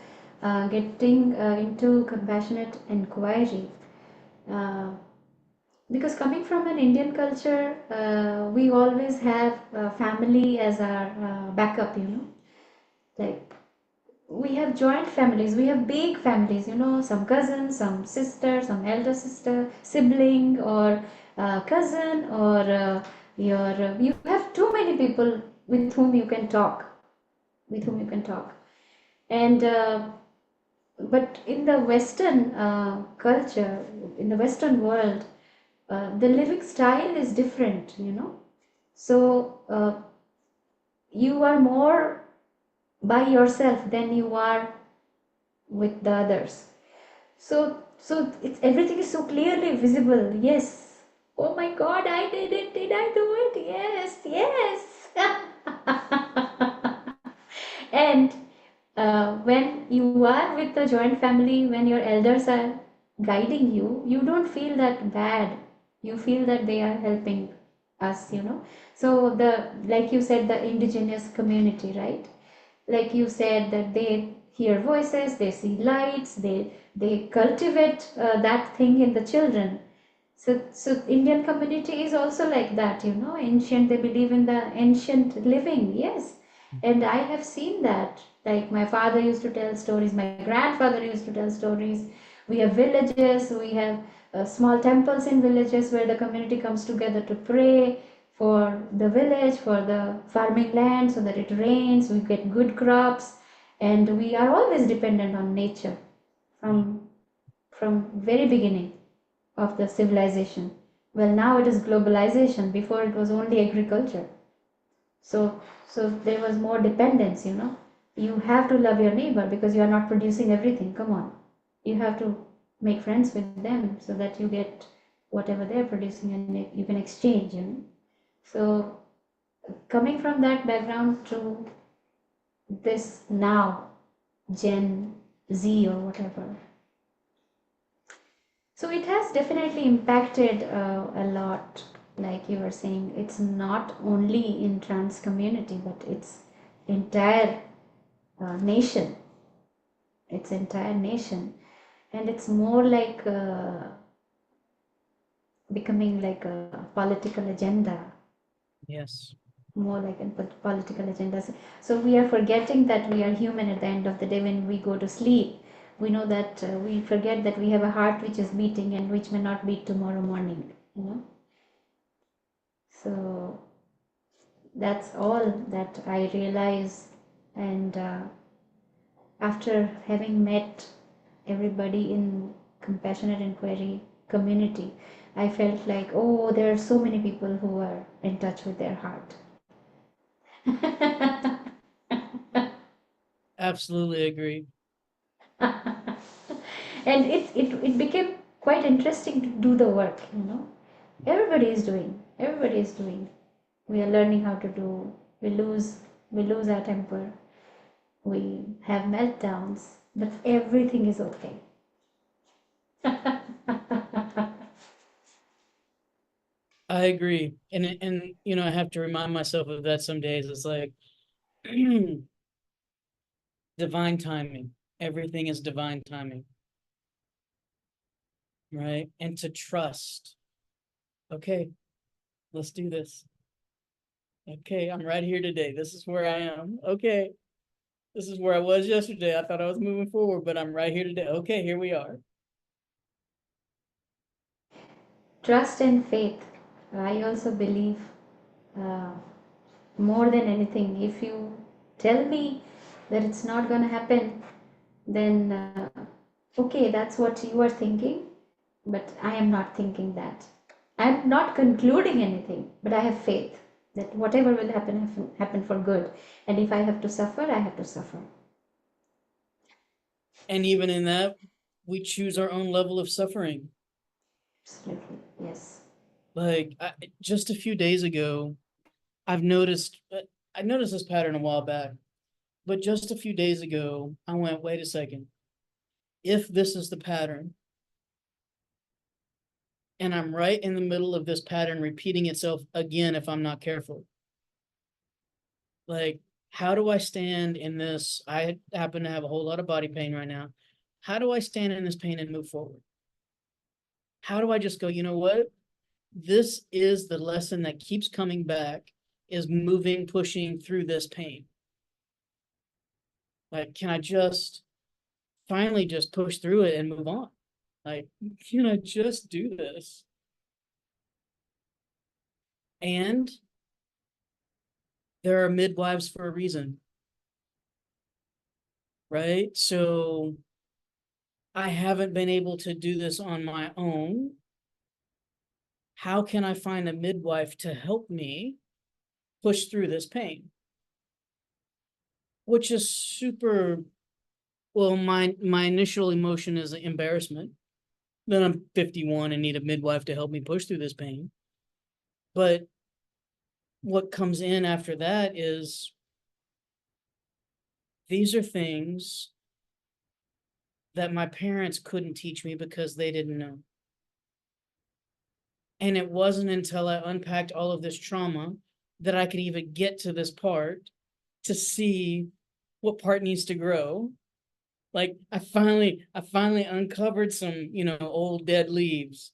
getting into compassionate inquiry, uh, because coming from an Indian culture, we always have family as our backup, like we have joint families, we have big families, some cousins, some sister, some elder sister, sibling, or cousin, or you have too many people with whom you can talk, and but in the Western culture, in the Western world, the living style is different, so you are more by yourself than you are with the others. So it's everything is so clearly visible. Yes. Oh my God, I did it. Did I do it? Yes, yes. And when you are with the joint family, when your elders are guiding you, you don't feel that bad. You feel that they are helping us. So like you said, the indigenous community, right? Like you said, that they hear voices, they see lights, they cultivate that thing in the children. So Indian community is also like that, ancient. They believe in the ancient living, yes. And I have seen that. Like my father used to tell stories, my grandfather used to tell stories. We have villages, we have small temples in villages where the community comes together to pray for the village, for the farming land, so that it rains, we get good crops, and we are always dependent on nature from very beginning of the civilization. Well, now it is globalization. Before it was only agriculture. So there was more dependence. You have to love your neighbor because you are not producing everything. Come on, you have to make friends with them so that you get whatever they're producing, and you can exchange. So coming from that background to this now, Gen Z or whatever. So it has definitely impacted a lot, like you were saying. It's not only in trans community, but it's entire nation. It's entire nation, and it's more like becoming like a political agenda, Yes. more like a political agenda. So we are forgetting that we are human at the end of the day. When we go to sleep, we know that we forget that we have a heart which is beating and which may not beat tomorrow morning. So that's all that I realize. And after having met everybody in compassionate inquiry community, I felt like, oh, there are so many people who are in touch with their heart. Absolutely agree. And it became quite interesting to do the work. Everybody is doing. We are learning how to do. We lose our temper. We have meltdowns, but everything is okay. I agree. And I have to remind myself of that some days. It's like divine timing. Everything is divine timing, right? And to trust. Okay, let's do this. Okay, I'm right here today. This is where I am. Okay. This is where I was yesterday. I thought I was moving forward, but I'm right here today. Okay, here we are. Trust and faith. I also believe, uh, more than anything, if you tell me that it's not going to happen, then Okay, that's what you are thinking, but I am not thinking that. I'm not concluding anything, but I have faith that whatever will happen for good. And if I have to suffer, I have to suffer. And even in that, we choose our own level of suffering. Absolutely. Yes. Like just a few days ago, I've noticed, I noticed this pattern a while back, but just a few days ago, I went, wait a second. If this is the pattern, and I'm right in the middle of this pattern repeating itself again if I'm not careful, like, how do I stand in this? I happen to have a whole lot of body pain right now. How do I stand in this pain and move forward? How do I just go, you know what? This is the lesson that keeps coming back, is moving, pushing through this pain. Like, can I just finally just push through it and move on? Like, can I just do this? And there are midwives for a reason, right? So I haven't been able to do this on my own. How can I find a midwife to help me push through this pain? Which is super, well, my initial emotion is embarrassment. Then I'm 51 and need a midwife to help me push through this pain. But what comes in after that is, these are things that my parents couldn't teach me because they didn't know. And it wasn't until I unpacked all of this trauma that I could even get to this part to see what part needs to grow. Like I finally uncovered some, old dead leaves,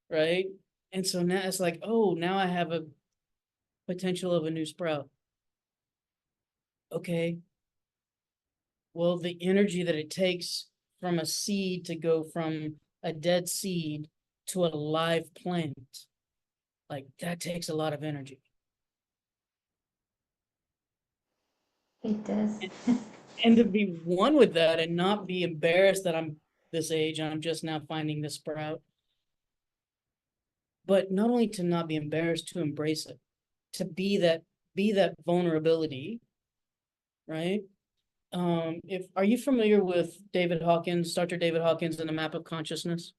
right? And so now it's like, oh, now I have a potential of a new sprout. Okay, well, the energy that it takes from a seed to go from a dead seed to a live plant, like that takes a lot of energy. It does. And to be one with that and not be embarrassed that I'm this age and I'm just now finding this sprout, but not only to not be embarrassed, to embrace it, to be that vulnerability, right? If Are you familiar with David Hawkins, Dr. David Hawkins, and the map of consciousness,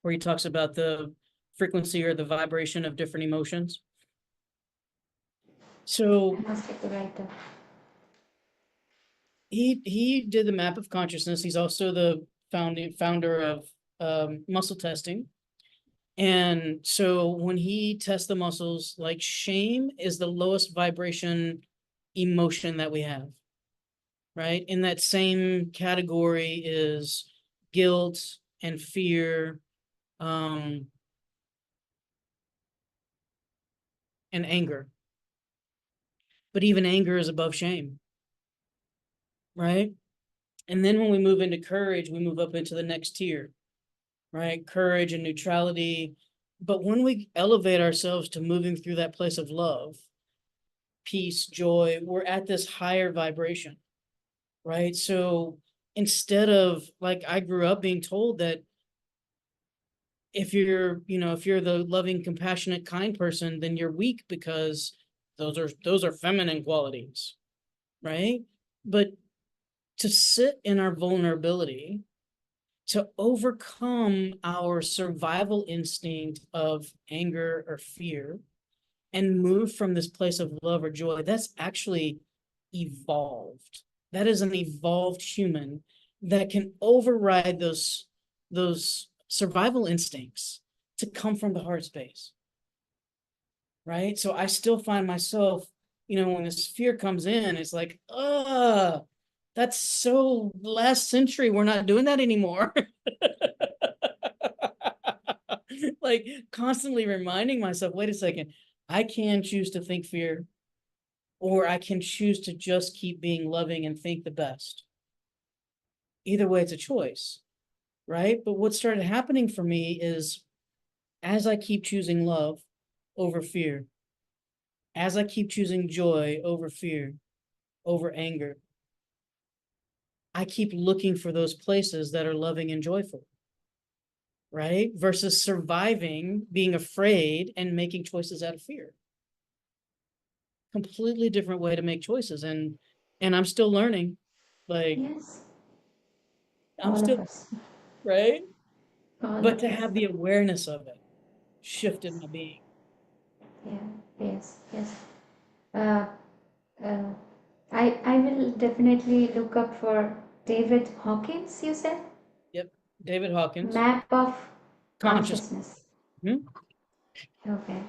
where he talks about the frequency or the vibration of different emotions? I So must get the writer. he did the map of consciousness. He's also the founder of muscle testing. And so when he tests the muscles, like, shame is the lowest vibration emotion that we have, right? In that same category is guilt and fear, um, and anger. But even anger is above shame, right? And then when we move into courage, we move up into the next tier, right? Courage and neutrality. But when we elevate ourselves to moving through that place of love, peace, joy, we're at this higher vibration, right? So instead of, like, I grew up being told that if you're the loving, compassionate, kind person, then you're weak because those are feminine qualities, right? But to sit in our vulnerability, to overcome our survival instinct of anger or fear and move from this place of love or joy, that's actually evolved. That is an evolved human that can override those survival instincts to come from the heart space, right? So I still find myself, when this fear comes in, it's like, that's so last century. We're not doing that anymore. Like, constantly reminding myself, wait a second, I can choose to think fear, or I can choose to just keep being loving and think the best. Either way, it's a choice, right? But what started happening for me is, as I keep choosing love over fear, as I keep choosing joy over fear, over anger, I keep looking for those places that are loving and joyful, right? Versus surviving, being afraid, and making choices out of fear. Completely different way to make choices. And I'm still learning. Like, Yes, I'm all of still, us. right? All But of to us. have the awareness of it shifted my being. Yeah, yes, yes. Uh, uh, I will definitely look up for David Hawkins, you said? Yep. David Hawkins, Map of conscious. consciousness. Hmm? Okay.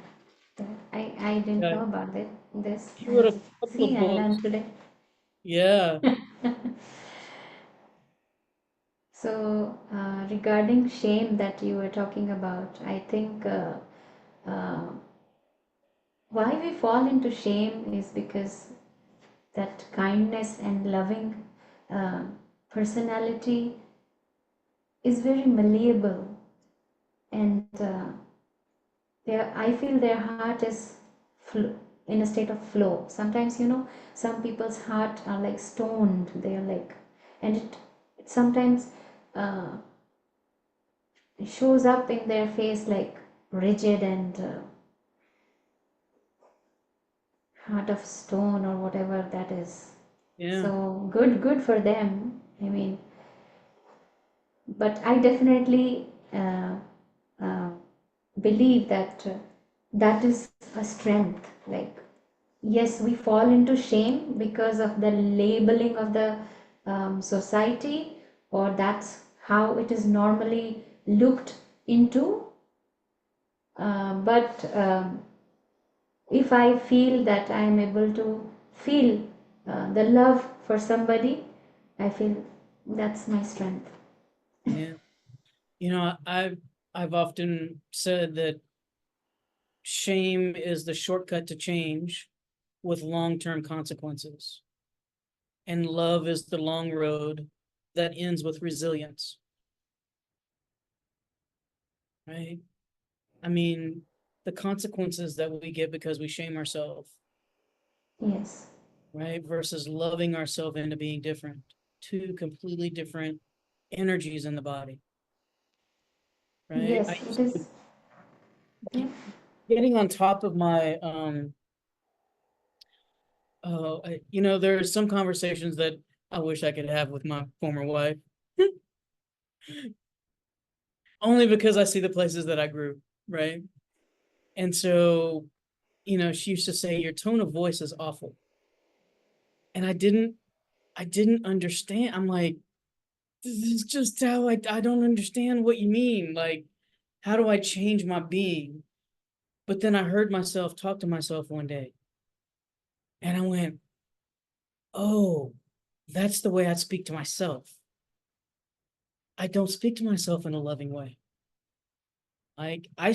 I didn't Uh, know about it. This he wrote I a couple of see. I books. learned today. Yeah. So regarding shame that you were talking about, I think uh, why we fall into shame is because that kindness and loving uh, personality is very malleable, and I feel their heart is in a state of flow. Sometimes, some people's heart are like stoned. They are like, and it sometimes uh, shows up in their face like rigid and heart of stone or whatever that is. Yeah. So good for them. I mean, but I definitely uh, believe that that is a strength. Like, yes, we fall into shame because of the labeling of the society, or that's how it is normally looked into. But if I feel that I am able to feel the love for somebody, I feel that's my strength. Yeah. You know, I've often said that shame is the shortcut to change with long-term consequences. And love is the long road that ends with resilience, right? I mean, the consequences that we get because we shame ourselves, Yes, right? Versus loving ourselves into being different. Two completely different energies in the body, right? I yes, it used to is. Yeah. getting on top of my there are some conversations that I wish I could have with my former wife, only because I see the places that I grew, right? And so, she used to say, your tone of voice is awful. And I didn't understand. I'm like, this is just how I don't understand what you mean. Like, how do I change my being? But then I heard myself talk to myself one day and I went, oh, that's the way I speak to myself. I don't speak to myself in a loving way. Like I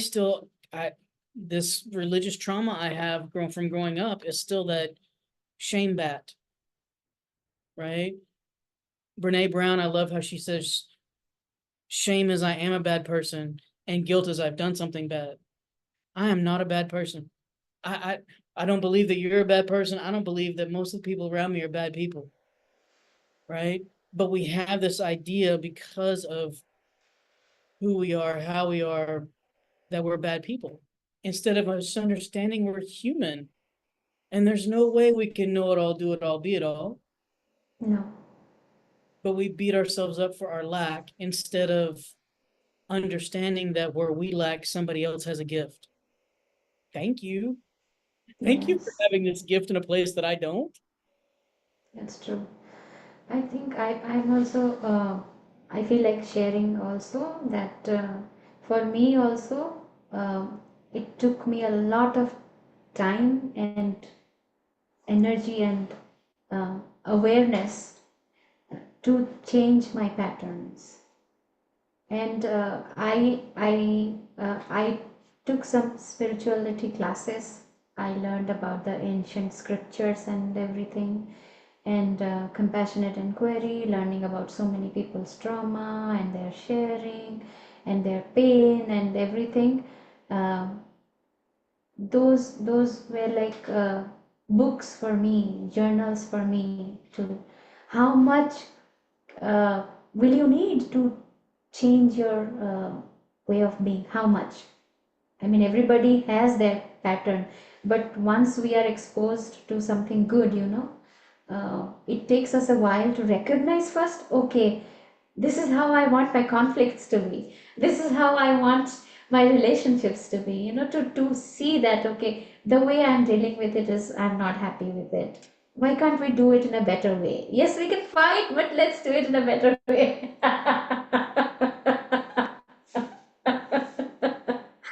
this religious trauma I have grown from growing up is still that shame bat, right? Brene Brown, I love how she says shame is I am a bad person and guilt is I've done something bad. I am not a bad person. I I don't believe that you're a bad person. I don't believe that most of the people around me are bad people, right? But we have this idea because of who we are, how we are, that we're bad people. Instead of us understanding we're human. And there's no way we can know it all, do it all, be it all. No. But we beat ourselves up for our lack instead of understanding that where we lack, somebody else has a gift. Thank you. Thank you for Yes, having this gift in a place that I don't. that's true. I think I'm also, I feel like sharing also that for me also, it took me a lot of time and energy and awareness to change my patterns. And I took some spirituality classes. I learned about the ancient scriptures and everything, and compassionate inquiry, learning about so many people's trauma and their sharing and their pain and everything. Um those were like books for me, journals for me to how much. uh, will you need to change your way of being? How much? I mean, everybody has their pattern, but once we are exposed to something good, it takes us a while to recognize first, okay, this is how I want my conflicts to be. This is how I want my relationships to be, to see that, okay, the way I'm dealing with it is I'm not happy with it. Why can't we do it in a better way? Yes, we can fight, but let's do it in a better way.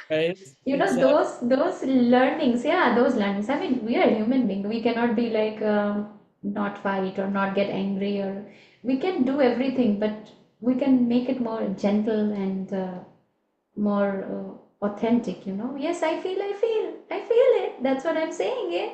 Right? Exactly. Those learnings, yeah, those learnings, I mean, we are human beings, we cannot be like not fight or not get angry, or we can do everything, but we can make it more gentle and more authentic. Yes, I feel it, that's what I'm saying. Yeah,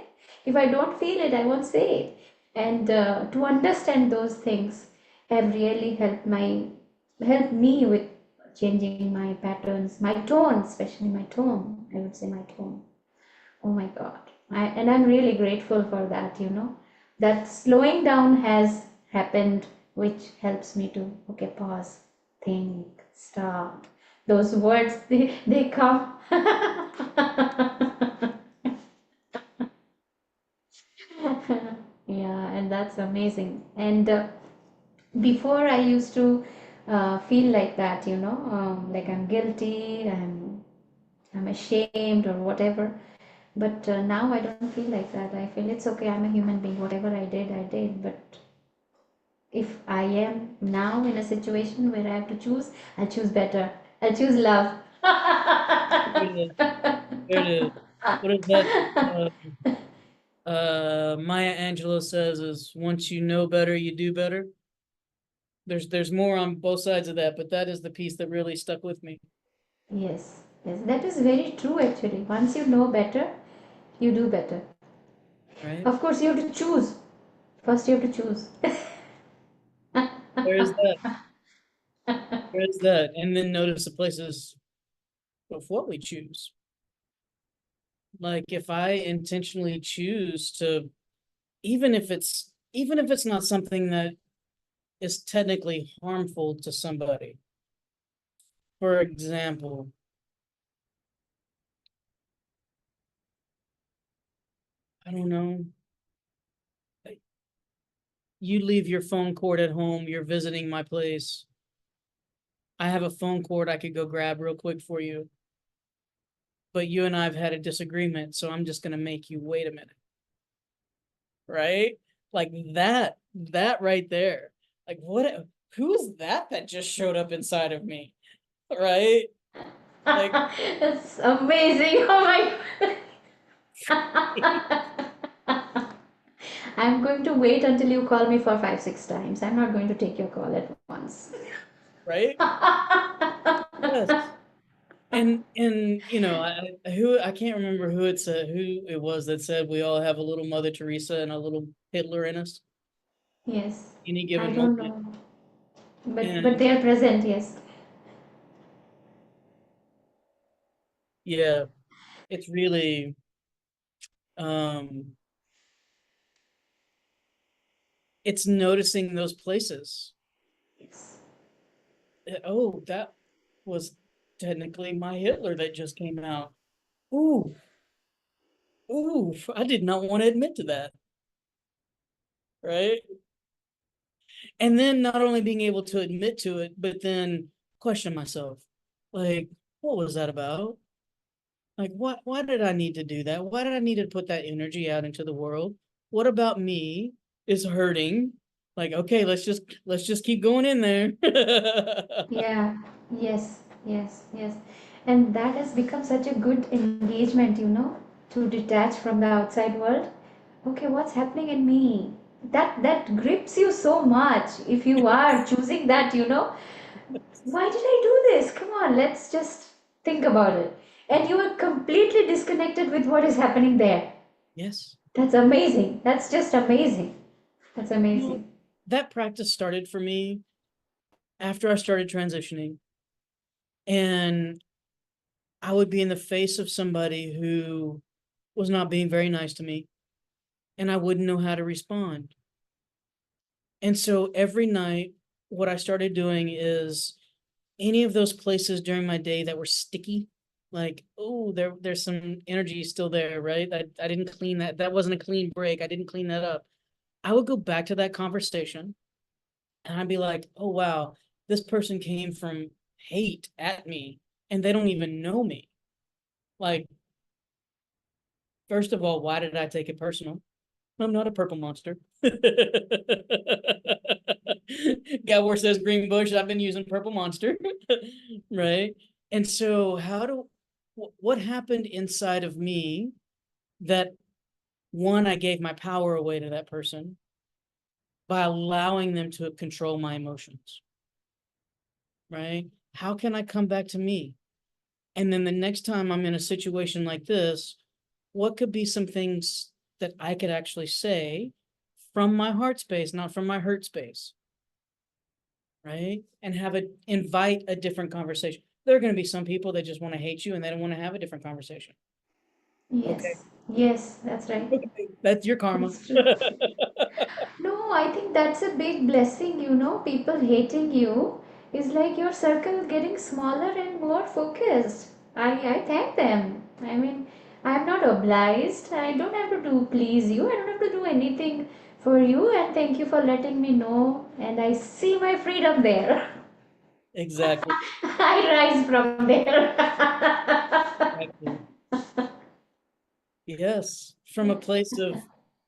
if I don't feel it, I won't say it. And to understand those things have really helped me with changing my patterns, my tone, especially my tone. I would say my tone. Oh my God. And I'm really grateful for that, that slowing down has happened, which helps me to, okay, pause, think, stop. Those words, they come. Yeah, and that's amazing. And before I used to feel like that, like I'm guilty, I'm ashamed or whatever. But now I don't feel like that. I feel it's okay. I'm a human being. Whatever I did, I did. But if I am now in a situation where I have to choose, I'll choose better. I'll choose love. There it is. There it is. What is that? Maya Angelou says is once you know better, you do better. There's more on both sides of that, but that is the piece that really stuck with me. Yes, yes, that is very true actually. Once you know better, you do better. Right? Of course, you have to choose. First, you have to choose. There is that. There is that. And then notice the places of what we choose. Like if I intentionally choose to, even if it's not something that is technically harmful to somebody. For example, I don't know, you leave your phone cord at home, you're visiting my place. I have a phone cord I could go grab real quick for you, but you and I have had a disagreement, so I'm just going to make you wait a minute, right? Like that right there. Like who is that just showed up inside of me, right? Like It's amazing. Oh my I'm going to wait until you call me for 5, 6 times. I'm not going to take your call at once. right? Yes. And I can't remember who it was that said we all have a little Mother Teresa and a little Hitler in us Yes, any I given don't moment. know, but And they are present. Yes, yeah, it's really um it's noticing those places. yes. Oh, that was technically my Hitler that just came out. Ooh, ooh, I did not want to admit to that, right? And then not only being able to admit to it, but then question myself, like, what was that about? Like, why did I need to do that? Why did I need to put that energy out into the world? What about me is hurting? Like, okay, let's just keep going in there. Yeah, yes, yes, yes. And that has become such a good engagement, to detach from the outside world. Okay, what's happening in me? That grips you so much if you are choosing that, why did I do this? Come on, let's just think about it. And you are completely disconnected with what is happening there. Yes. That's amazing. That's just amazing. That's Well, amazing. that practice started for me after I started transitioning. And I would be in the face of somebody who was not being very nice to me, and I wouldn't know how to respond. And so every night what I started doing is any of those places during my day that were sticky, like, oh, there's some energy still there, right? I didn't clean that. That wasn't a clean break. I didn't clean that up. I would go back to that conversation and I'd be like, oh wow, this person came from hate at me and they don't even know me. Like, first of all, why did I take it personal? I'm not a purple monster. Gabor says green bush. I've been using purple monster, right? And so, what happened inside of me that one, I gave my power away to that person by allowing them to control my emotions, right? How can I come back to me? And then the next time I'm in a situation like this, what could be some things that I could actually say from my heart space, not from my hurt space, right? And have it invite a different conversation. There are going to be some people that just want to hate you and they don't want to have a different conversation. Okay. Yes, yes, that's right. Okay. That's your karma. That's true. No, I think that's a big blessing, you know. People hating you is like your circle getting smaller and more focused. I thank them. I mean, I'm not obliged. I don't have to do please you. I don't have to do anything for you. And thank you for letting me know. And I see my freedom there. Exactly. I rise from there. Exactly. Yes. From a place of,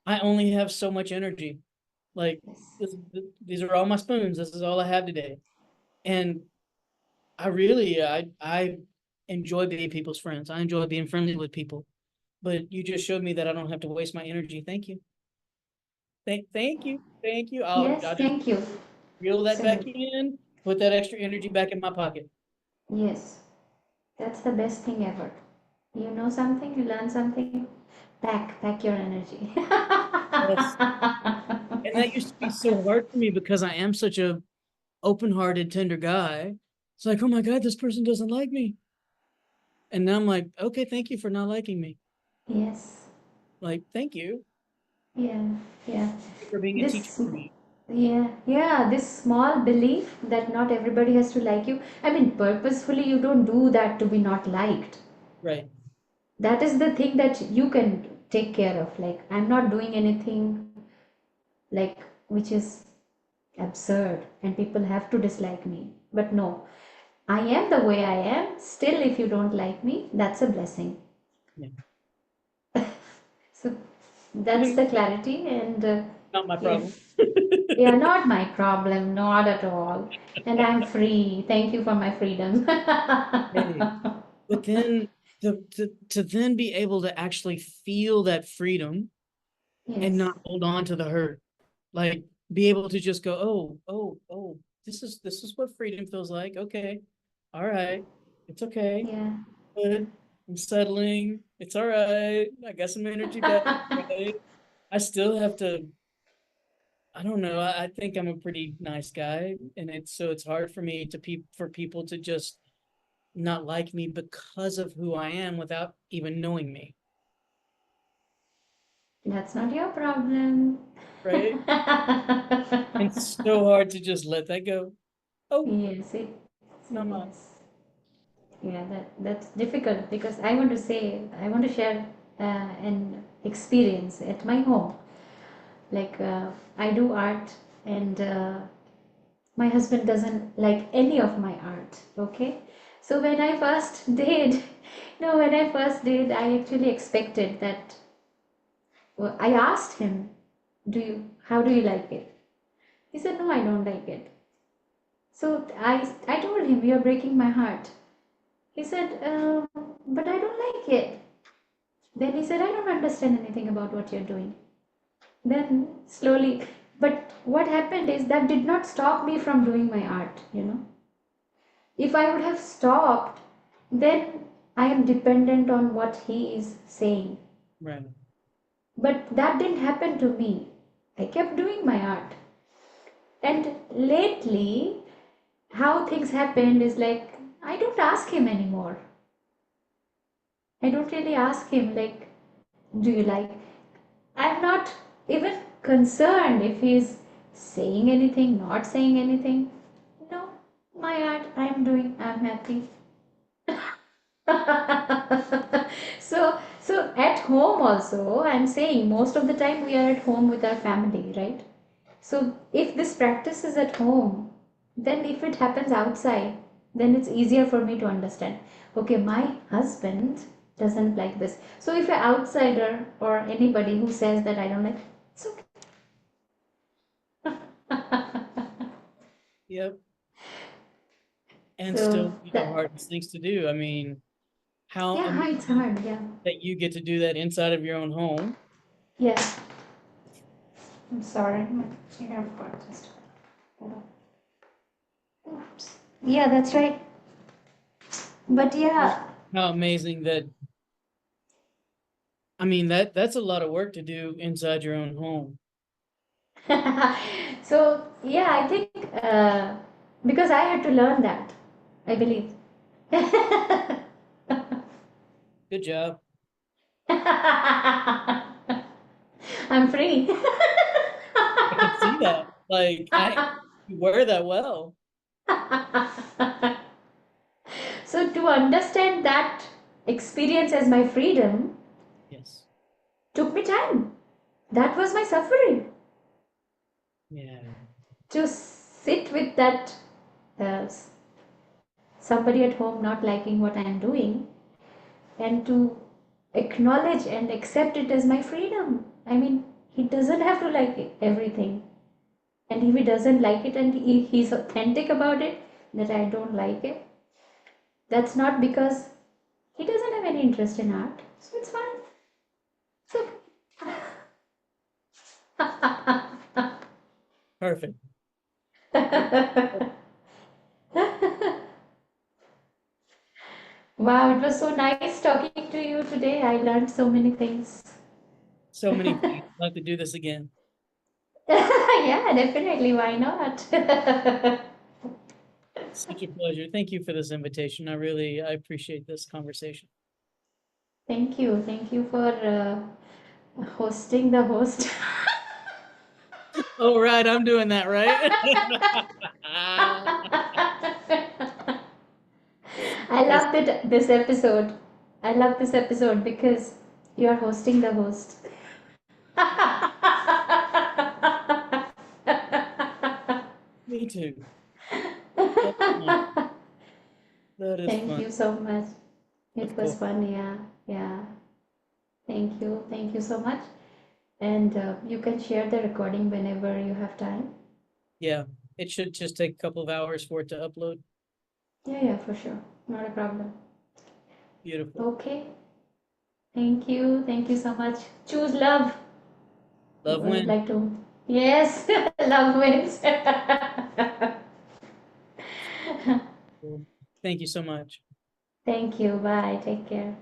I only have so much energy. Like, Yes. this, these are all my spoons. This is all I have today. And I enjoy being people's friends. I enjoy being friendly with people. But you just showed me that I don't have to waste my energy. Thank you. Thank you. Thank you. Yes, I'll just thank you. reel that back Absolutely. in, put that extra energy back in my pocket. Yes, that's the best thing ever. You know something, you learn something, pack your energy. Yes. And that used to be so hard for me because I am such a open-hearted, tender guy. It's like, oh my God, this person doesn't like me. And now I'm like, okay, thank you for not liking me. Yes, Like, thank you yeah, yeah. for being a teacher This, for me. yeah, this small belief that not everybody has to like you. I mean, purposefully, you don't do that to be not liked. Right. That is the thing that you can take care of. Like, I'm not doing anything like which is absurd and people have to dislike me. But no, I am the way I am. Still, if you don't like me, that's a blessing. Yeah. So that's the clarity, and Not my problem. if yeah, not my problem, not at all. And I'm free. Thank you for my freedom. Hey, but then to then be able to actually feel that freedom and Yes, not hold on to the hurt. Like, be able to just go, oh, this is what freedom feels like. Okay. All right. It's okay. yeah. Good. I'm settling. It's all right. I got some energy back. Right? I still have to, I don't know. I think I'm a pretty nice guy. And it's hard for me for people to just not like me because of who I am without even knowing me. That's not your problem. Right. It's so hard to just let that go. Oh, Yes, it not mine. yes. Yeah, that's difficult because I want to say, I want to share an experience at my home. Like I do art, and my husband doesn't like any of my art. Okay, so when I first did, no, when I first did, I actually expected that. Well, I asked him, how do you like it? He said, no, I don't like it. So I told him, you're breaking my heart. He said, but I don't like it. Then he said, I don't understand anything about what you're doing. Then slowly, but what happened is that did not stop me from doing my art, you know. If I would have stopped, then I am dependent on what he is saying. Right. But that didn't happen to me. I kept doing my art. And lately, how things happened is like, I don't ask him anymore. I don't really ask him, like, do you like? I'm not even concerned if he's saying anything, not saying anything. No, my art, I'm happy. So at home also, I'm saying most of the time we are at home with our family, right? So if this practice is at home, then if it happens outside, then it's easier for me to understand. Okay, my husband doesn't like this. So if an outsider or anybody who says that I don't like, it's okay. Yep. And still So be the that, hardest things to do. I mean, how yeah, it's amazing hard. Yeah, that you get to do that inside of your own home. yeah. I'm sorry, my AirPod just. Oops. Yeah, that's right. But yeah, How amazing that, I mean, that's a lot of work to do inside your own home. so yeah, I think because I had to learn that, I believe. Good job. I'm free. I can see that. Like you wear that well. So to understand that experience as my freedom Yes. took me time. That was my suffering. Yeah. To sit with that uh, somebody at home not liking what I'm doing and to acknowledge and accept it as my freedom. I mean, he doesn't have to like everything. And if he doesn't like it and he's authentic about it, that I don't like it, that's not because he doesn't have any interest in art. So it's fine. So, Perfect. wow, it was so nice talking to you today. I learned so many things. So many things. I'd like to do this again. Yeah, definitely. Why not? Such a pleasure. Thank you for this invitation. I appreciate this conversation. Thank you. Thank you for hosting the host. Oh, right. I'm doing that, right? I Yes. loved it this episode. I love this episode because you are hosting the host. Me too. That's fun. That is Thank fun. you so much. Of It was course. fun, yeah. Yeah. Thank you. Thank you so much. And you can share the recording whenever you have time. Yeah. It should just take a couple of hours for it to upload. Yeah, yeah, for sure. Not a problem. Beautiful. Okay. Thank you. Thank you so much. Choose love. I Love would win. like to. Yes, love wins. Thank you so much. Thank you. Bye. Take care.